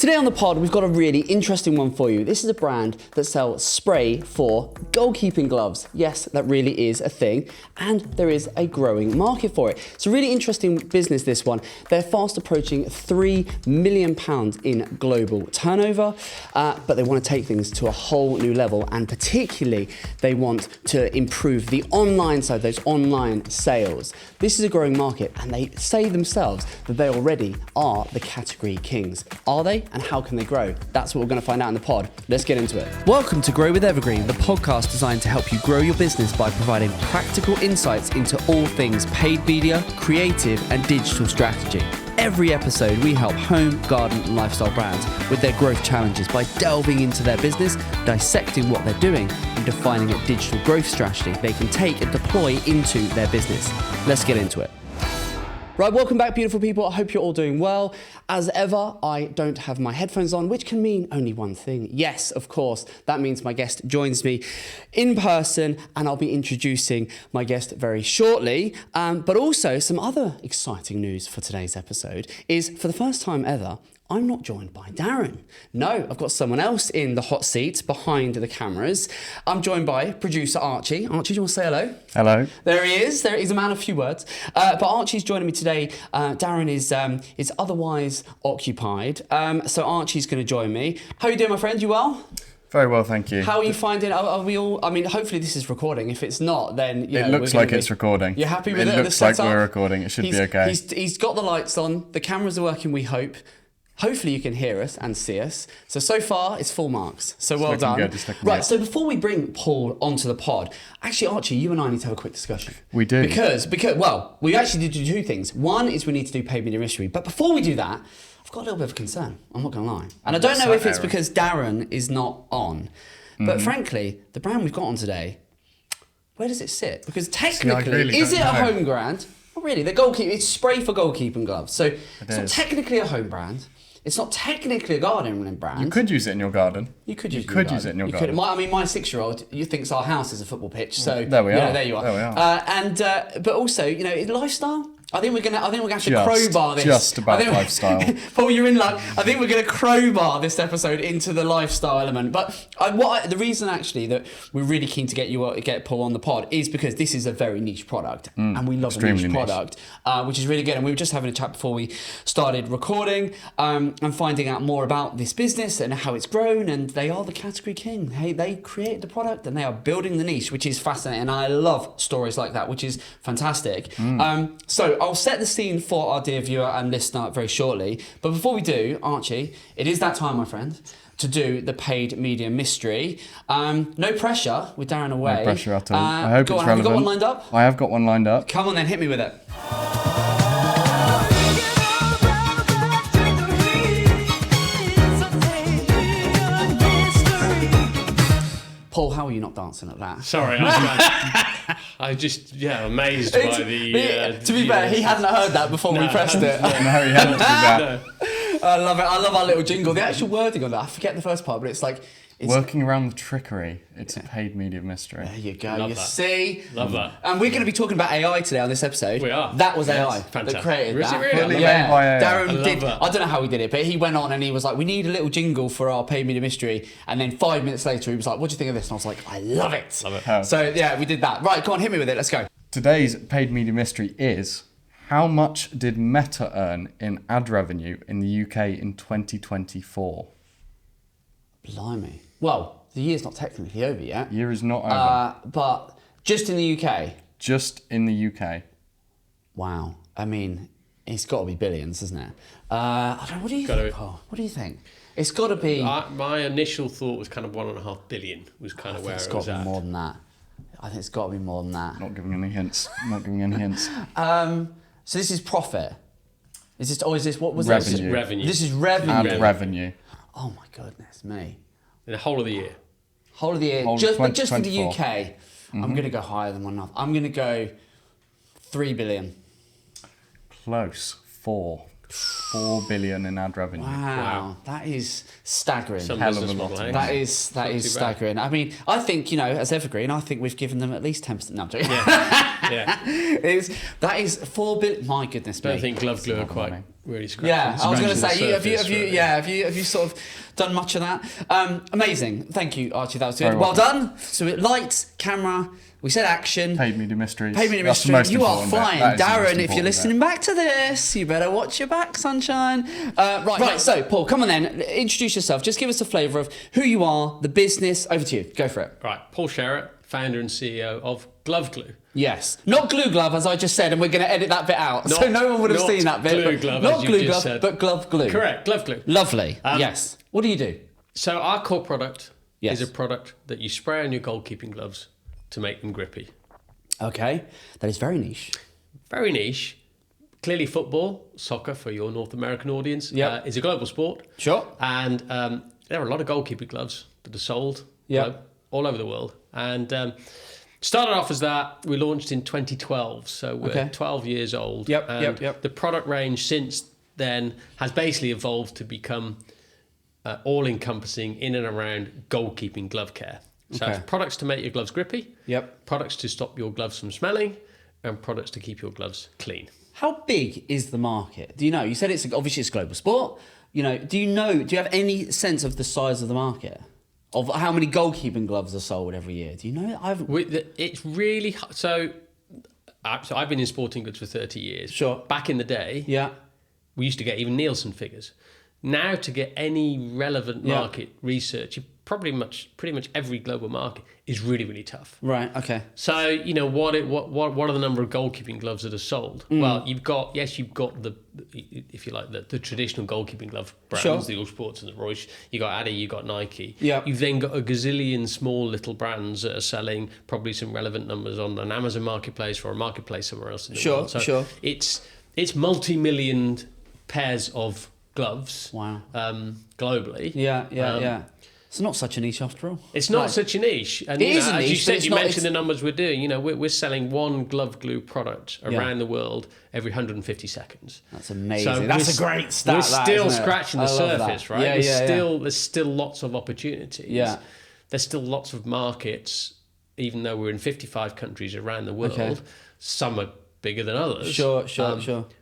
Today on the pod, we've got a really interesting one for you. This is a brand that sells spray for goalkeeping gloves. Yes, that really is a thing, and there is a growing market for it. It's a really interesting business, this one. They're fast approaching £3 million in global turnover, but they want to take things to a whole new level, and particularly they want to improve the online side, those online sales. This is a growing market, and they say themselves that they already are the category kings. Are they? And how can they grow? That's what we're going to find out in the pod. Let's get into it. Welcome to Grow with Evergreen, the podcast designed to help you grow your business by providing practical insights into all things paid media, creative and digital strategy. Every episode, we help home, garden and lifestyle brands with their growth challenges by delving into their business, dissecting what they're doing and defining a digital growth strategy they can take and deploy into their business. Let's get into it. Right, welcome back, beautiful people. I hope you're all doing well. As ever, I don't have my headphones on, which can mean only one thing. Yes, of course, that means my guest joins me in person, and I'll be introducing my guest very shortly. But also, some other exciting news for today's episode is, for the first time ever, I'm not joined by Darren. No, I've got someone else in the hot seat behind the cameras. I'm joined by producer Archie. Archie, do you want to say hello? Hello. There he is. There he's a man of few words. But Archie's joining me today. Darren is otherwise occupied. So Archie's going to join me. How are you doing, my friend? You well? Very well, thank you. How are you finding? Are we all? I mean, hopefully this is recording. If it's not, then it looks like it's recording. You're happy with it? It looks like we're recording. It should be okay. He's got the lights on. The cameras are working. We hope. Hopefully you can hear us and see us. So far it's full marks. So well done. Right, so before we bring Paul onto the pod, actually Archie, you and I need to have a quick discussion. We do. Because well, we actually need to do two things. One is we need to do paid media mystery. But before we do that, I've got a little bit of concern. I'm not going to lie. And I don't know if it's because Darren is not on. But frankly, the brand we've got on today, where does it sit? Because technically, is it a home brand? Not really. The goalkeeper, it's spray for goalkeeping gloves. So it's not technically a home brand. It's not technically a garden brand. You could use it in your garden. You could use it in your garden. I mean, my 6-year-old, you thinks our house is a football pitch. So there we are. There you are. There we are. But also, lifestyle. I think we're gonna have to crowbar this. Just about lifestyle. Paul, you're in luck. I think we're gonna crowbar this episode into the lifestyle element. But the reason actually that we're really keen to get Paul on the pod is because this is a very niche product, and we love a niche product, which is really good. And we were just having a chat before we started recording, and finding out more about this business and how it's grown. And they are the category king. Hey, they created the product and they are building the niche, which is fascinating. And I love stories like that, which is fantastic. So I'll set the scene for our dear viewer and listener very shortly. But before we do, Archie, it is that time, my friend, to do the paid media mystery. No pressure with Darren away. No pressure at all. I hope it's relevant. Have you got one lined up? I have got one lined up. Come on then, hit me with it. Paul, how are you not dancing at that? Sorry, I just amazed by the. To be fair, he hadn't heard that before we pressed it. No, he hadn't. To be fair. I love it. I love our little jingle. The actual wording on that, I forget the first part, but it's like. Working around the trickery. It's a paid media mystery. There you go. Love you that. see? Love that. And we're going to be talking about AI today on this episode. We are. That was AI Fantastic. that created Is that. it really? Yeah. By AI. Darren did. that. I don't know how he did it, but he went on and he was like, we need a little jingle for our paid media mystery. And then 5 minutes later, he was like, what do you think of this? And I was like, I love it. Love it. So yeah, we did that. Right, go on, hit me with it. Let's go. Today's paid media mystery is: how much did Meta earn in ad revenue in the UK in 2024? Blimey. Well, the year's not technically over yet. Year is not over. But just in the UK. Just in the UK. Wow. I mean, it's got to be billions, isn't it? I don't know. What do you think, Paul? What do you think? It's got to be. My initial thought was kind of 1.5 billion was kind of where it was at. It's got to be more than that. I think it's got to be more than that. Not giving any hints. So this is profit. Is this? Or is this? What was revenue. This is revenue. This is revenue. Ad revenue. Oh my goodness me. In the whole of the year. Whole of the year. Whole Just in the 2024. UK. I'm going to go higher than 1.5. I'm going to go 3 billion. Close. 4. 4 billion in ad revenue. Wow, that is staggering. Some Hell of a business lot model, of eh? money. That is staggering. I mean, I think, as Evergreen, I think we've given them at least 10%. No, I'm joking. Yeah. That is 4 billion. My goodness me. Don't think glove glue are lot of quite money. really scratching. Yeah, I was going to say, the surface, really. have you sort of done much of that? Amazing. Thank you, Archie. That was good. Very Well welcome. done. So lights, camera, we said action. Paid media mysteries. Paid media That's the mystery. most You are important bit. flying. That is the most Darren, if you're important listening back to this, you better watch your back, sunshine. Right, so Paul, come on then. Introduce yourself. Just give us a flavour of who you are, the business. Over to you. Go for it. Right, Paul Sherratt, founder and CEO of Glove Glue. Yes. Not glue glove, as I just said, and we're going to edit that bit out. So no one would have not seen that bit. glue but glove, not as glue you just glove, said. but glove glue. Correct, Glove Glue. Lovely. Yes. What do you do? So our core product Yes. is a product that you spray on your goalkeeping gloves to make them grippy. Okay. That is very niche. Very niche. Clearly football, soccer for your North American audience, Yep. is a global sport. Sure. And there are a lot of goalkeeper gloves that are sold Yep. all over the world. And started off as that. We launched in 2012, so we're 12 years old. Yep, and yep. the product range since then has basically evolved to become all-encompassing in and around goalkeeping glove care. So it's products to make your gloves grippy, products to stop your gloves from smelling, and products to keep your gloves clean. How big is the market? Do you know? You said obviously it's a global sport. Do you have any sense of the size of the market? Of how many goalkeeping gloves are sold every year? Do you know? It's really so I've been in sporting goods for 30 years. Sure. Back in the day, we used to get even Nielsen figures. Now, to get any relevant market research, pretty much every global market is really, really tough. Right. Okay. So what are the number of goalkeeping gloves that are sold? Well, you've got the, if you like, the traditional goalkeeping glove brands, the All Sports and the Royce. You got Adi, you got Nike. Yeah. You've then got a gazillion small little brands that are selling probably some relevant numbers on an Amazon marketplace or a marketplace somewhere else in the world. So it's multi-million pairs of gloves. Wow. Globally. Yeah. It's not such a niche after all. It's not such a niche. And It is a as niche, you but said, it's you not- mentioned the numbers we're doing. We're selling one glove glue product around the world every 150 seconds. That's amazing. So That's a great stat. We're that, still isn't it? scratching the I love surface, that. right? Yeah, There's still lots of opportunities. Yeah. There's still lots of markets, even though we're in 55 countries around the world. Okay. Some are bigger than others. Sure.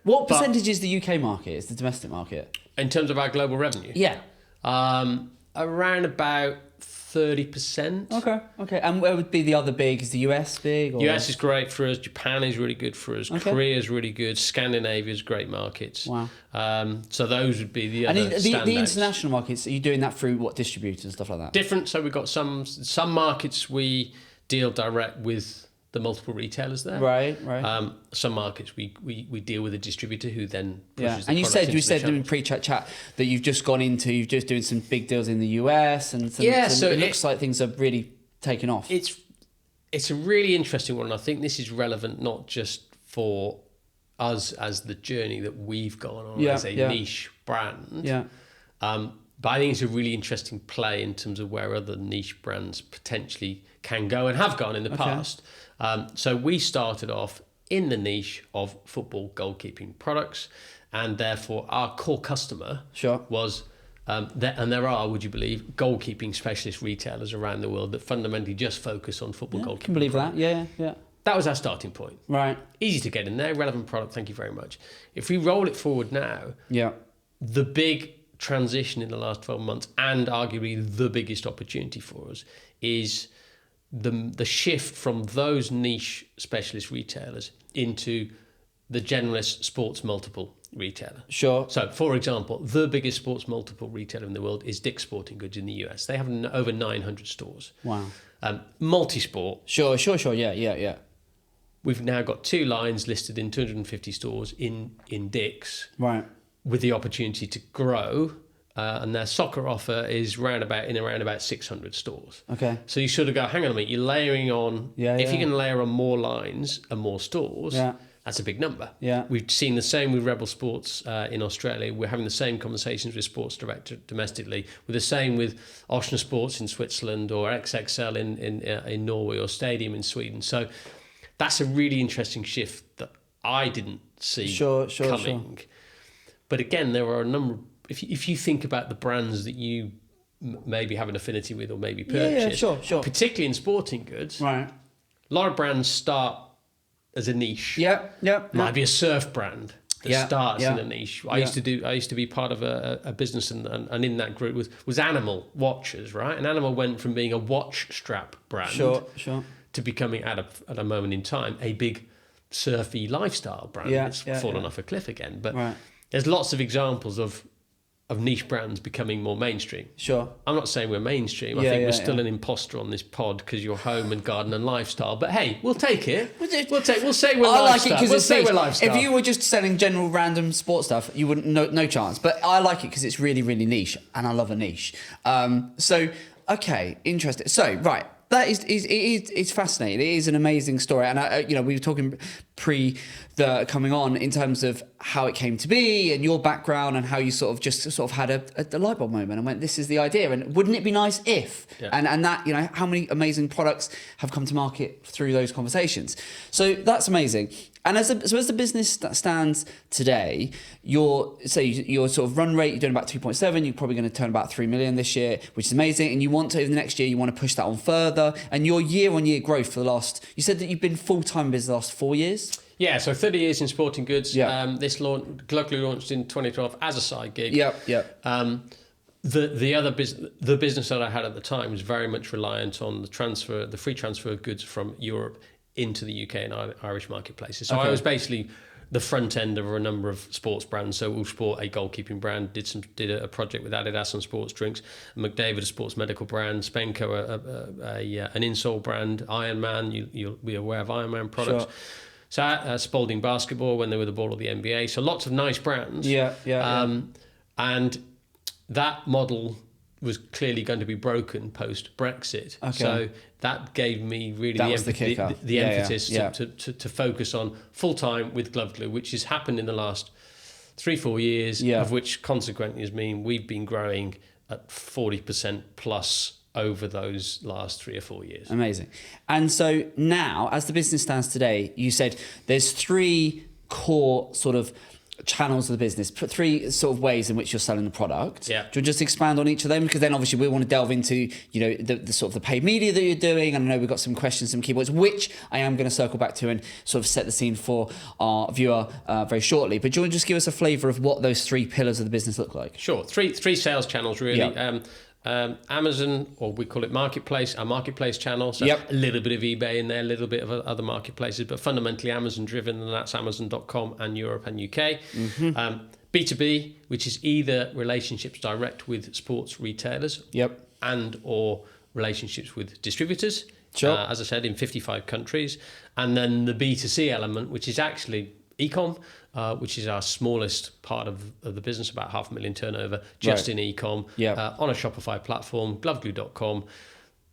What but- percentage is the UK market? Is the domestic market? In terms of our global revenue? Yeah. Around about 30%. Okay. And where would be the other big? Is the US big? Or? US is great for us. Japan is really good for us. Okay. Korea is really good. Scandinavia is great markets. Wow. So those would be the other And the standouts. international markets, are you doing that through what distributors and stuff like that? Different. So we've got some markets we deal direct with the multiple retailers there. Right. Some markets we deal with a distributor who then pushes the And you product said into the in channels. pre-chat that you're just doing some big deals in the US and so it looks like things are really taking off. It's a really interesting one. I think this is relevant not just for us as the journey that we've gone on as a niche brand. Yeah. But I think it's a really interesting play in terms of where other niche brands potentially can go and have gone in the past. So we started off in the niche of football goalkeeping products, and therefore our core customer was, and there are, would you believe, goalkeeping specialist retailers around the world that fundamentally just focus on football goalkeeping. I can believe products. that. Yeah. That was our starting point. Right. Easy to get in there, relevant product, thank you very much. If we roll it forward now, the big transition in the last 12 months, and arguably the biggest opportunity for us, is the shift from those niche specialist retailers into the generalist sports multiple retailer. Sure. So, for example, the biggest sports multiple retailer in the world is Dick's Sporting Goods in the US. They have over 900 stores. Wow. Multi-sport. Sure. Yeah. We've now got 2 lines listed in 250 stores in Dick's. Right. With the opportunity to grow, and their soccer offer is around about 600 stores. Okay. So you sort of go, hang on a minute, you're layering on. If you can layer on more lines and more stores, that's a big number. Yeah. We've seen the same with Rebel Sports in Australia. We're having the same conversations with Sports Direct domestically. We're the same with Oshna Sports in Switzerland or XXL in Norway or Stadium in Sweden. So that's a really interesting shift that I didn't see coming. But again, there are a number. If you think about the brands that you maybe have an affinity with or maybe purchase, sure. particularly in sporting goods, Right. a lot of brands start as a niche. Yeah. Might be a surf brand that starts in a niche. I used to be part of a business, and in that group was Animal watches, right? And Animal went from being a watch strap brand, Sure. to becoming at a moment in time a big surfy lifestyle brand. It's fallen off a cliff again, but there's lots of examples of niche brands becoming more mainstream. Sure. I'm not saying we're mainstream. I think we're still an imposter on this pod because you're home and garden and lifestyle. But hey, we'll take it. We'll say we're lifestyle. I like it because we'll say we're lifestyle. If you were just selling general random sports stuff, you wouldn't no chance. But I like it because it's really, really niche, and I love a niche. So okay, interesting. So right. That it's fascinating. It is an amazing story, and we were talking pre the coming on in terms of how it came to be and your background and how you sort of had a light bulb moment and went, this is the idea, and wouldn't it be nice if and that how many amazing products have come to market through those conversations. So that's amazing. And as the business that stands today, your sort of run rate, you're doing about 2.7, you're probably going to turn about 3 million this year, which is amazing. And you want to, over the next year, you want to push that on further. And your year-on-year growth for you said that you've been full-time business the last 4 years? Yeah, so 30 years in sporting goods. Yeah. This Glugly launched in 2012 as a side gig. Yeah. The business that I had at the time was very much reliant on the free transfer of goods from Europe into the UK and Irish marketplaces. So I was basically the front end of a number of sports brands. So All Sport, a goalkeeping brand, did a project with Adidas on sports drinks, McDavid, a sports medical brand, Spenco, an insole brand, Ironman, you'll be aware of Ironman products. Sure. So Spalding Basketball when they were the ball of the NBA. So lots of nice brands. And that model was clearly going to be broken post Brexit. Okay. So that gave me really the emphasis to focus on full time with Glove Glue, which has happened in the last 3-4 years, of which consequently has mean we've been growing at 40% plus over those last 3 or 4 years. Amazing. And so now, as the business stands today, you said there's 3 core sort of channels of the business, 3 sort of ways in which you're selling the product. Yeah. Do you just expand on each of them? Because then obviously we want to delve into, the sort of the paid media that you're doing. And I know we've got some questions, some keywords, which I am going to circle back to and sort of set the scene for our viewer very shortly. But do you want to just give us a flavour of what those 3 pillars of the business look like? Sure. Three sales channels really. Yeah. Amazon, or we call it marketplace, our marketplace channel. So a little bit of eBay in there, a little bit of other marketplaces, but fundamentally Amazon driven, and that's Amazon.com and Europe and UK. Mm-hmm. B2B, which is either relationships direct with sports retailers and or relationships with distributors, as I said, in 55 countries. And then the B2C element, which is actually e-com, which is our smallest part of the business, about 500,000 turnover, just in e-com, on a Shopify platform, gloveglue.com.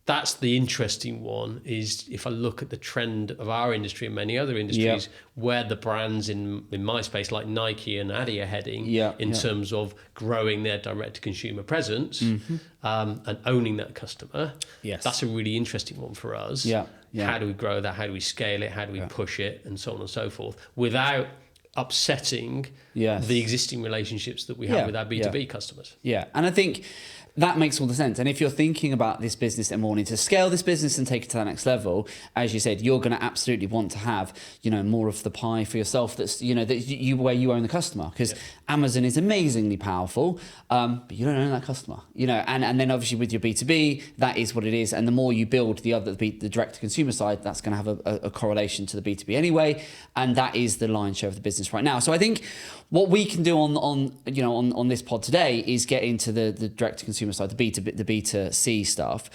That's the interesting one, is if I look at the trend of our industry and many other industries, where the brands in my space like Nike and Adi are heading in terms of growing their direct-to-consumer presence and owning that customer. Yes. That's a really interesting one for us. How do we grow that? How do we scale it? How do we push it? And so on and so forth, without upsetting the existing relationships that we have with our B2B customers. Yeah, and I think that makes all the sense. And if you're thinking about this business and wanting to scale this business and take it to the next level, as you said, you're going to absolutely want to have, more of the pie for yourself. That's, where you own the customer, because Amazon is amazingly powerful, but you don't own that customer, and then obviously with your B2B, that is what it is. And the more you build the direct to consumer side, that's going to have a correlation to the B2B anyway. And that is the lion's share of the business right now. So I think what we can do on this pod today is get into the direct to consumer side, the B2C stuff,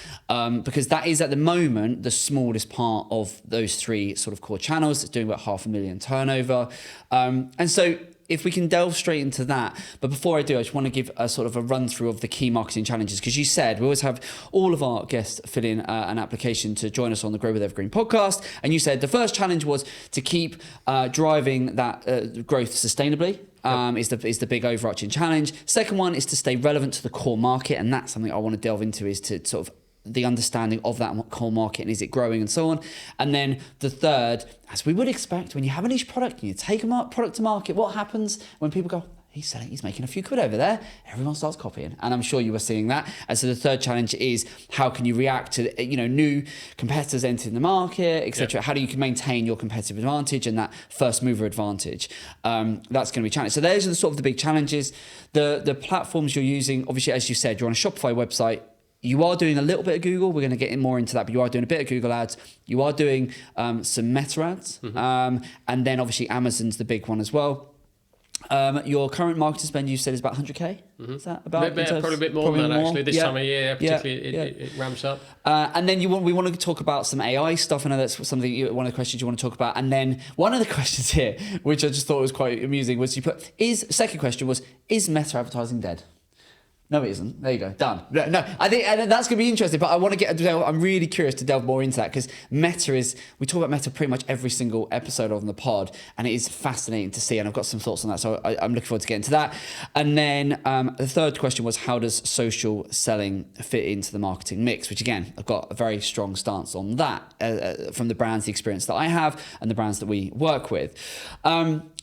because that is at the moment the smallest part of those 3 sort of core channels. It's doing about 500,000 turnover, and so if we can delve straight into that. But before I do, I just want to give a sort of a run through of the key marketing challenges, because you said we always have all of our guests fill in an application to join us on the Grow with Evergreen podcast. And you said the first challenge was to keep driving that growth sustainably. Is the big overarching challenge. Second one is to stay relevant to the core market. And that's something I want to delve into, is to sort of the understanding of that core market and is it growing and so on. And then the third, as we would expect, when you have a niche product and you take a product to market, what happens when people go, he's making a few quid over there. Everyone starts copying. And I'm sure you were seeing that. And so the third challenge is how can you react to, new competitors entering the market, etc. How do you maintain your competitive advantage and that first mover advantage? That's going to be challenged. So those are the sort of the big challenges. The platforms you're using, obviously, as you said, you're on a Shopify website. You are doing a little bit of Google. We're going to get in more into that, but you are doing a bit of Google ads. You are doing some Meta ads. And then obviously Amazon's the big one as well. Your current marketing spend, you said, is about 100K? Is that about? Probably a bit more than that, actually. This time of year, particularly, it ramps up. And then we want to talk about some AI stuff. I know that's something, one of the questions you want to talk about. And then one of the questions here, which I just thought was quite amusing, was second question was, is Meta advertising dead? No, it isn't. There you go. Done. No, I think that's going to be interesting, but I want to I'm really curious to delve more into that because we talk about Meta pretty much every single episode on the pod, and it is fascinating to see, and I've got some thoughts on that, so I'm looking forward to getting to that. And then the third question was, how does social selling fit into the marketing mix? Which again, I've got a very strong stance on that from the brands, the experience that I have, and the brands that we work with.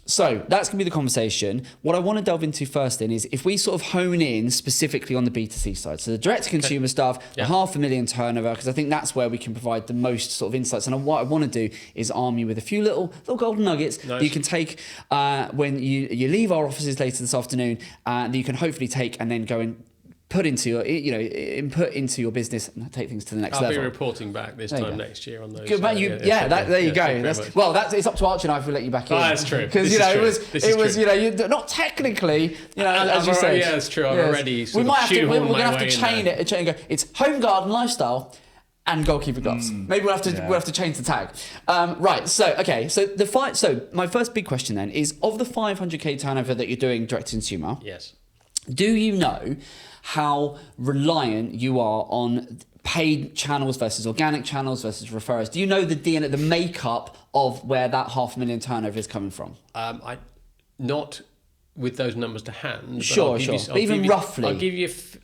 So that's going to be the conversation. What I want to delve into first then is if we sort of hone in specifically on the B2C side. So the direct-to-consumer stuff, the $500,000 turnover, because I think that's where we can provide the most sort of insights. And what I want to do is arm you with a few little golden nuggets that you can take when you leave our offices later this afternoon, that you can hopefully take and then go and put into your, input into your business and take things to the next level. I'll be reporting back this time next year on those. Good, there you go. It's up to Archie and I if we let you back in. Oh, that's true. Because it was you're not technically, as you said. Yeah, that's true. I'm already. We're gonna have to chain it and go. It's home garden lifestyle and goalkeeper gloves. Maybe we'll have to change the tag. Right. So So my first big question then is, of the 500K turnover that you're doing direct to consumer. Yes. Do you know how reliant you are on paid channels versus organic channels versus referrals? Do you know the DNA, the makeup of where that $500,000 turnover is coming from? Not with those numbers to hand. Sure. But even roughly,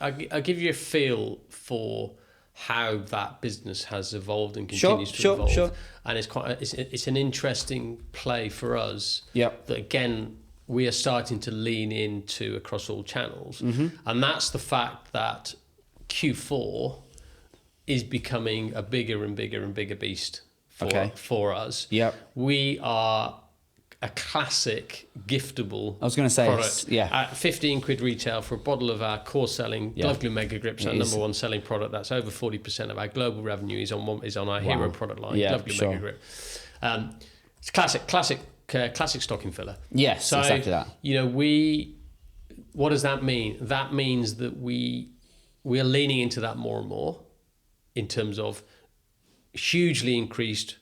I'll give you a feel for how that business has evolved and continues to evolve. Sure. And it's an interesting play for us. Yep. That again, we are starting to lean into across all channels. And that's the fact that Q4 is becoming a bigger and bigger and bigger beast for us. Yep. We are a classic giftable product. At 15 quid retail for a bottle of our core selling Glove Glue Mega Grips, our number one selling product. That's over 40% of our global revenue is on our hero product line, Glove Glue Mega Grip. It's classic stocking filler. Yes, so, exactly that. What does that mean? That means that we are leaning into that more and more in terms of hugely increased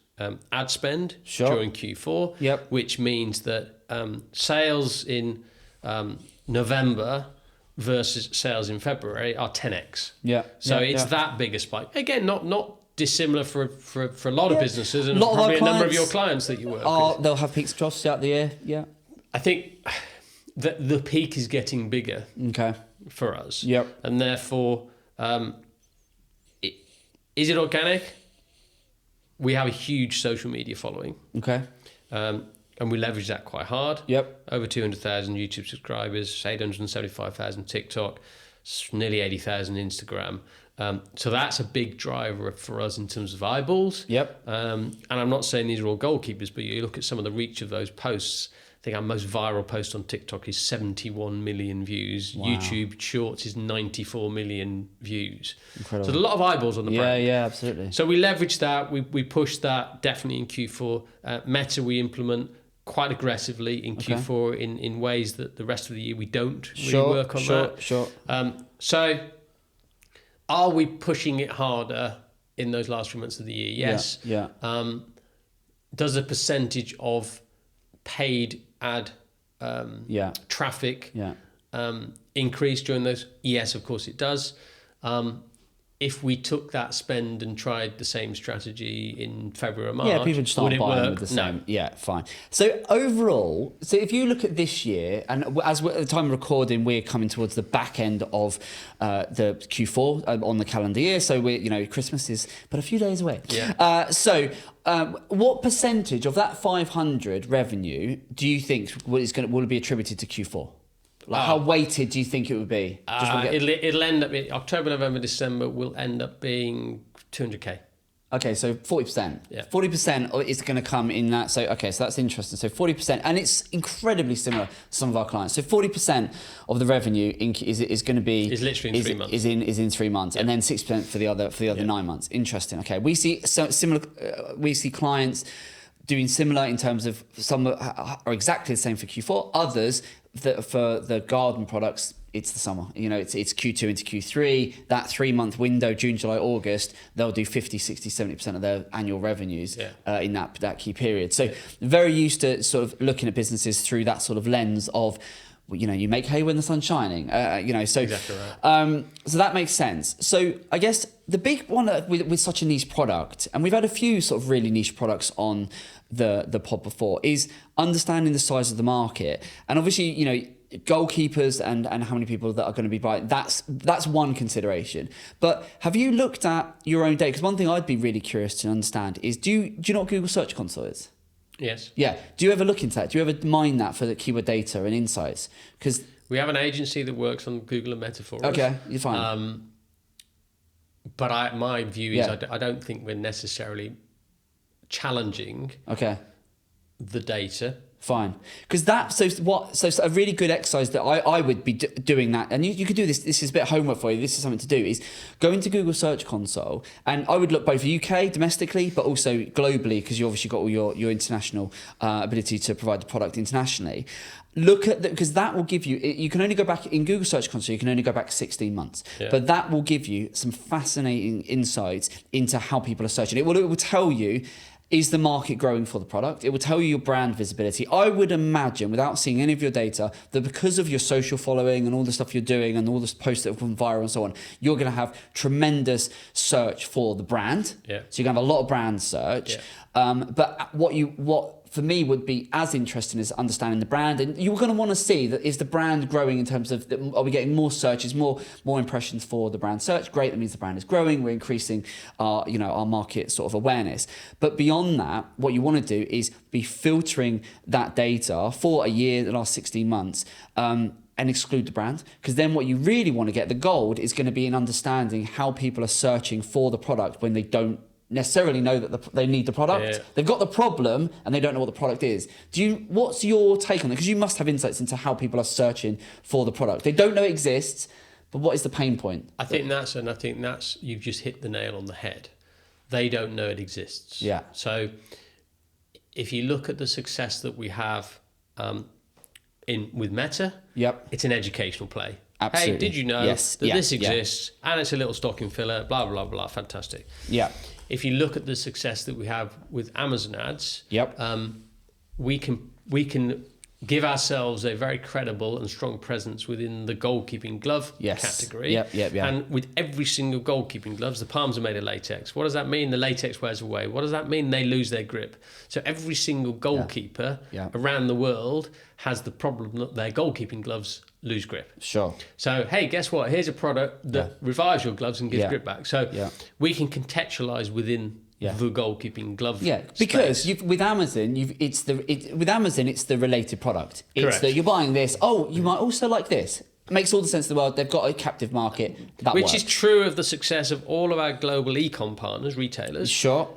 ad spend during Q4, which means that sales in November versus sales in February are 10x. It's that big a spike. Again, not dissimilar for a lot of businesses and probably a number of your clients that you work with. They'll have peaks and troughs throughout the year. Yeah. I think that the peak is getting bigger for us. And therefore, is it organic? We have a huge social media following. And we leverage that quite hard. Over 200,000 YouTube subscribers, 875,000 TikTok, nearly 80,000 Instagram. So that's a big driver for us in terms of eyeballs. And I'm not saying these are all goalkeepers, but you look at some of the reach of those posts. I think our most viral post on TikTok is 71 million views. Wow. YouTube Shorts is 94 million views. Incredible. So there's a lot of eyeballs on the brand. Yeah, absolutely. So we leverage that. We push that definitely in Q4. Meta we implement quite aggressively in Q4 in ways that the rest of the year we don't really work on that. So are we pushing it harder in those last 3 months of the year? Yes. Does a percentage of paid ad traffic increase during those? Yes, of course it does. If we took that spend and tried the same strategy in February or March, people would start buying with the same. No. Yeah, fine. So overall, if you look at this year, and as at the time of recording, we're coming towards the back end of the Q4 on the calendar year. So Christmas is but a few days away. What percentage of that 500 revenue do you think will be attributed to Q4? Like how weighted do you think it would be? It'll end up being October, November, December will end up being 200k. Okay, so 40%. Yeah. 40% is going to come in that. So, okay, so that's interesting. So 40%, and it's incredibly similar to some of our clients. So 40% of the revenue is going to be... Is literally in 3 months. Is in 3 months, and then 6% for the other 9 months. Interesting. Okay, we see similar. We see clients doing similar in terms of some are exactly the same for Q4. Others, for the garden products, it's the summer. You know, it's Q2 into Q3. That 3 month window, June, July, August, they'll do 50, 60, 70% of their annual revenues in that key period. So very used to sort of looking at businesses through that sort of lens of, you know, you make hay when the sun's shining. You know, so exactly right. So that makes sense. So I guess the big one with such a niche product, and we've had a few sort of really niche products on the pod before, is understanding the size of the market. And obviously, you know, goalkeepers and how many people that are going to be buying, that's one consideration. But have you looked at your own data? Because one thing I'd be really curious to understand is, do you know what Google Search Console is? Yes. Yeah. Do you ever look into that? Do you ever mine that for the keyword data and insights? Because we have an agency that works on Google and Meta for us. Okay, you're fine. But my view is I don't think we're necessarily challenging the data. Fine, because so a really good exercise that I would be doing that, and you could do this. This is a bit of homework for you. This is something to do. Is go into Google Search Console, and I would look both UK domestically, but also globally, because you obviously got all your international ability to provide the product internationally. Look at because that will give you. You can only go back in Google Search Console. You can only go back 16 months, but that will give you some fascinating insights into how people are searching. It will tell you. Is the market growing for the product? It will tell you your brand visibility. I would imagine, without seeing any of your data, that because of your social following and all the stuff you're doing and all the posts that have gone viral and so on, you're going to have tremendous search for the brand. Yeah. So you're going to have a lot of brand search. Yeah. But what for me would be as interesting as understanding the brand, and you're going to want to see that is the brand growing in terms of are we getting more searches, more impressions for the brand search? Great, that means the brand is growing. We're increasing our market sort of awareness. But beyond that, what you want to do is be filtering that data for a year, the last 16 months. And exclude the brand, because then what you really want to get, the gold, is going to be in understanding how people are searching for the product when they don't necessarily know that they need the product. Yeah. They've got the problem and they don't know what the product is. What's your take on that? Because you must have insights into how people are searching for the product. They don't know it exists, but what is the pain point? I think that's you've just hit the nail on the head. They don't know it exists. Yeah. So if you look at the success that we have with Meta, it's an educational play. Absolutely. Hey, did you know that this exists? And it's a little stocking filler, blah, blah, blah, fantastic. Yeah. If you look at the success that we have with Amazon ads, we can give ourselves a very credible and strong presence within the goalkeeping glove category. And with every single goalkeeping gloves, the palms are made of latex. What does that mean? The latex wears away. What does that mean? They lose their grip. So every single goalkeeper around the world has the problem that their goalkeeping gloves lose grip. Sure. So, hey, guess what? Here's a product that revives your gloves and gives grip back. So we can contextualize within the goalkeeping glove. Yeah, because with Amazon, it's the related product. It's that you're buying this. Oh, you might also like this. It makes all the sense in the world. They've got a captive market that works. Which is true of the success of all of our global e-com partners, retailers. Sure.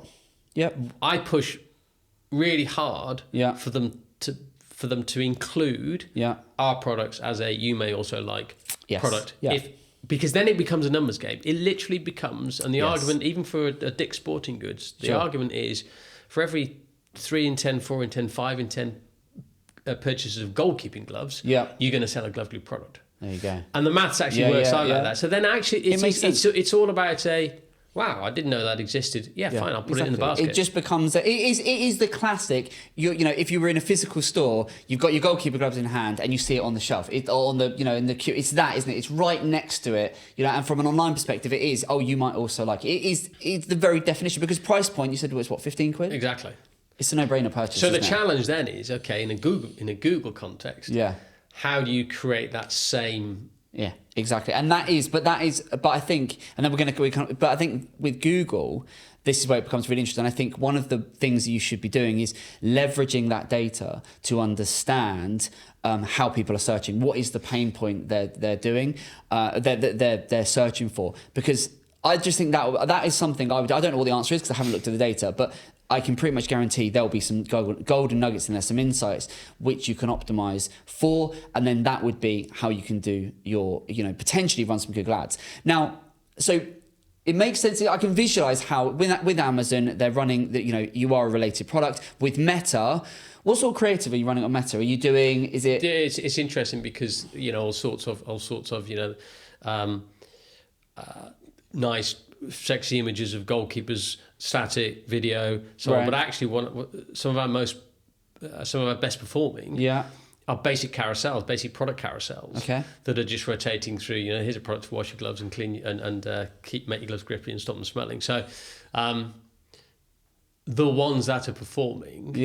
Yep. I push really hard for them to include our products as a you may also like product. Yeah. Because then it becomes a numbers game. It literally becomes, and the argument, even for a Dick's Sporting Goods, the argument is for every 3 in 10, 4 in 10, 5 in 10 purchases of goalkeeping gloves, you're going to sell a glove glue product. There you go. And the maths actually works out like that. So then actually it's all about wow, I didn't know that existed. Yeah, fine, I'll put it in the basket. It just becomes it is the classic. You know, if you were in a physical store, you've got your goalkeeper gloves in hand, and you see it on the shelf. It on the in the queue. It's that, isn't it? It's right next to it. You know, and from an online perspective, it is. Oh, you might also like it. It's the very definition, because price point. You said was what, 15 quid? Exactly. It's a no-brainer purchase. So the challenge then is in a Google context. Yeah. How do you create that same? Yeah, exactly. And but I think, and then but I think with Google, this is where it becomes really interesting. I think one of the things you should be doing is leveraging that data to understand how people are searching. What is the pain point they're doing? They're searching for, because I just think that is something I don't know what the answer is because I haven't looked at the data, but I can pretty much guarantee there'll be some golden nuggets in there, some insights which you can optimize for, and then that would be how you can do your, potentially run some Google ads. Now, so it makes sense. I can visualize how with Amazon they're running that. You are a related product. With Meta, what sort of creative are you running on Meta? Are you doing? Is it? Yeah, it's interesting because all sorts of nice sexy images of goalkeepers, static video, so on. But actually, some of our best performing are basic carousels, basic product carousels that are just rotating through. Here's a product to wash your gloves and clean and make your gloves grippy and stop them smelling. So the ones that are performing,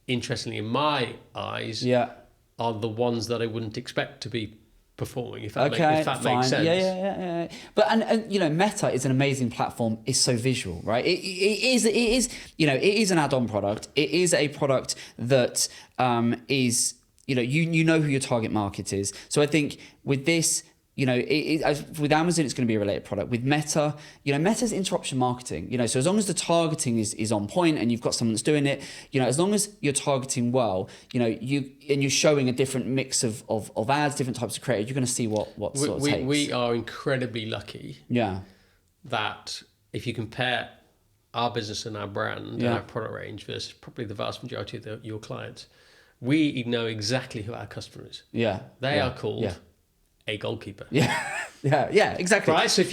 interestingly in my eyes, are the ones that I wouldn't expect to be performing, if that makes sense. Yeah. But and Meta is an amazing platform. It's so visual, right? It is it is an add-on product. It is a product that is you know who your target market is. So I think with this, with Amazon, it's going to be a related product. With Meta, Meta's interruption marketing. So as long as the targeting is on point and you've got someone that's doing it, as long as you're targeting well, you're showing a different mix of ads, different types of creators, you're going to see what sort of takes. We are incredibly lucky. That if you compare our business and our brand and our product range versus probably the vast majority of your clients, we know exactly who our customer is. They are called a goalkeeper. Exactly. Right. So if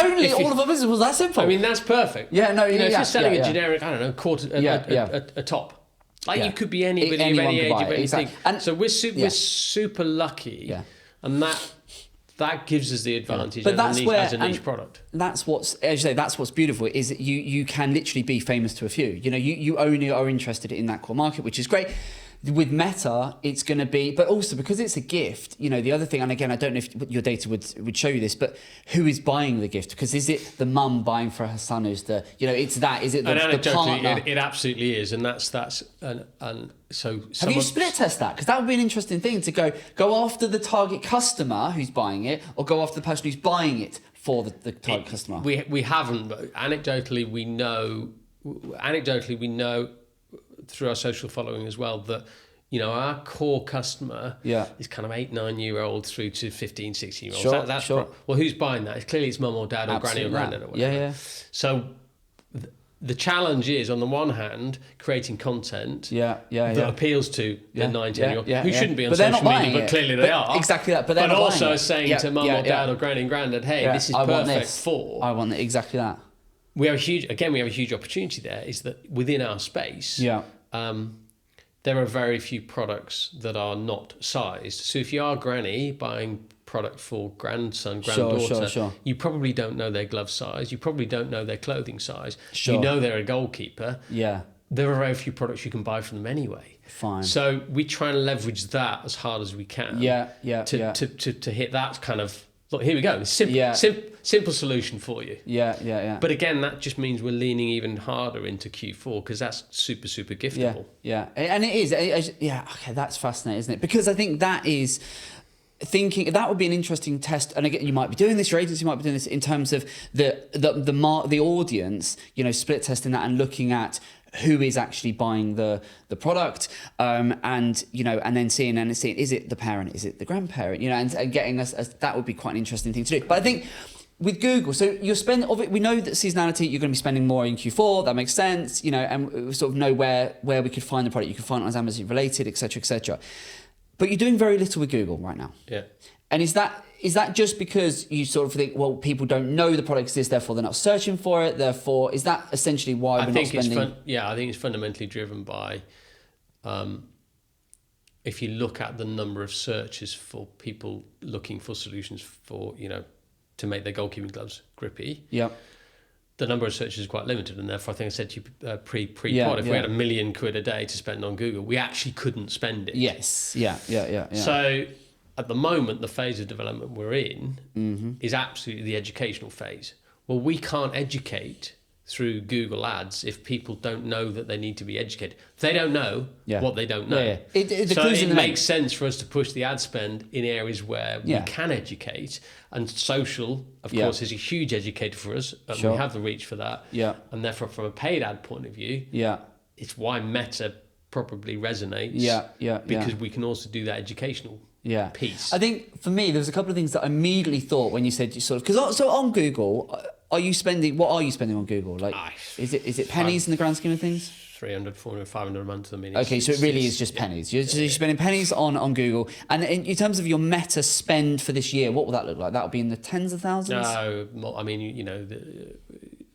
only all of our business was that simple. I mean, that's perfect. If you're selling a generic, I don't know, a top. You could be anybody of any age, of anything. Exactly. And so we're super lucky, and that gives us the advantage as a niche product. That's what's, as you say, that's what's beautiful, is that you can literally be famous to a few. You only are interested in that core market, which is great. With Meta, it's going to be, but also because it's a gift, the other thing, and again, I don't know if your data would show you this, but who is buying the gift? Because is it the mum buying for her son who's the, it's that, is it the partner? It absolutely is, and that's and so. Have you split test that? Because that would be an interesting thing to go after the target customer who's buying it, or go after the person who's buying it for the target customer. We haven't, but anecdotally we know through our social following as well that our core customer is kind of 8-9 year old through to 15 16 year olds. Well, who's buying that? Clearly it's mum or dad or granny or granddad or whatever. So the challenge is, on the one hand, creating content that appeals to the 9-10 year old who shouldn't be on social media, but clearly they are. Exactly that. But also saying to mum or dad or granny and granddad, hey, this is perfect for. I want exactly that. We have a huge opportunity there, is that within our space, there are very few products that are not sized. So if you are granny buying product for grandson, granddaughter, you probably don't know their glove size, you probably don't know their clothing size, you know they're a goalkeeper. There are very few products you can buy from them anyway. Fine. So we try and leverage that as hard as we can. To hit that kind of, look, here we go. Simple solution for you. But again, that just means we're leaning even harder into Q4 because that's super giftable. And it is. Okay, that's fascinating, isn't it? Because I think that is thinking that would be an interesting test. And again, you might be doing this, your agency might be doing this in terms of the audience. Split testing that and looking at who is actually buying the product, and then seeing is it the parent, is it the grandparent, and getting us that would be quite an interesting thing to do. But I think with Google, so you're spending, we know that seasonality, you're going to be spending more in Q4, that makes sense, and we sort of know where we could find the product. You can find it on Amazon related, etc. But you're doing very little with Google right now. And is that just because you sort of think, well, people don't know the product exists, therefore they're not searching for it, therefore, is that essentially why we're not spending? I think it's fundamentally driven by, if you look at the number of searches for people looking for solutions for, to make their goalkeeping gloves grippy. The number of searches is quite limited, and therefore I think I said to you pre-pod, if we had £1 million a day to spend on Google, we actually couldn't spend it. Yes. So at the moment, the phase of development we're in is absolutely the educational phase. Well, we can't educate through Google Ads if people don't know that they need to be educated. They don't know what they don't know. So it makes sense for us to push the ad spend in areas where we can educate. And social, of course, is a huge educator for us. And we have the reach for that. And therefore, from a paid ad point of view, it's why Meta probably resonates. Because we can also do that educational piece. I think for me, there's a couple of things that I immediately thought when you said you sort of, because so on Google, what are you spending on Google? Like, is it pennies in the grand scheme of things? 300, 400, 500 a month. I mean, okay, so it really is just pennies. You're spending pennies on Google. And in terms of your Meta spend for this year, what will that look like? That will be in the tens of thousands? No, I mean,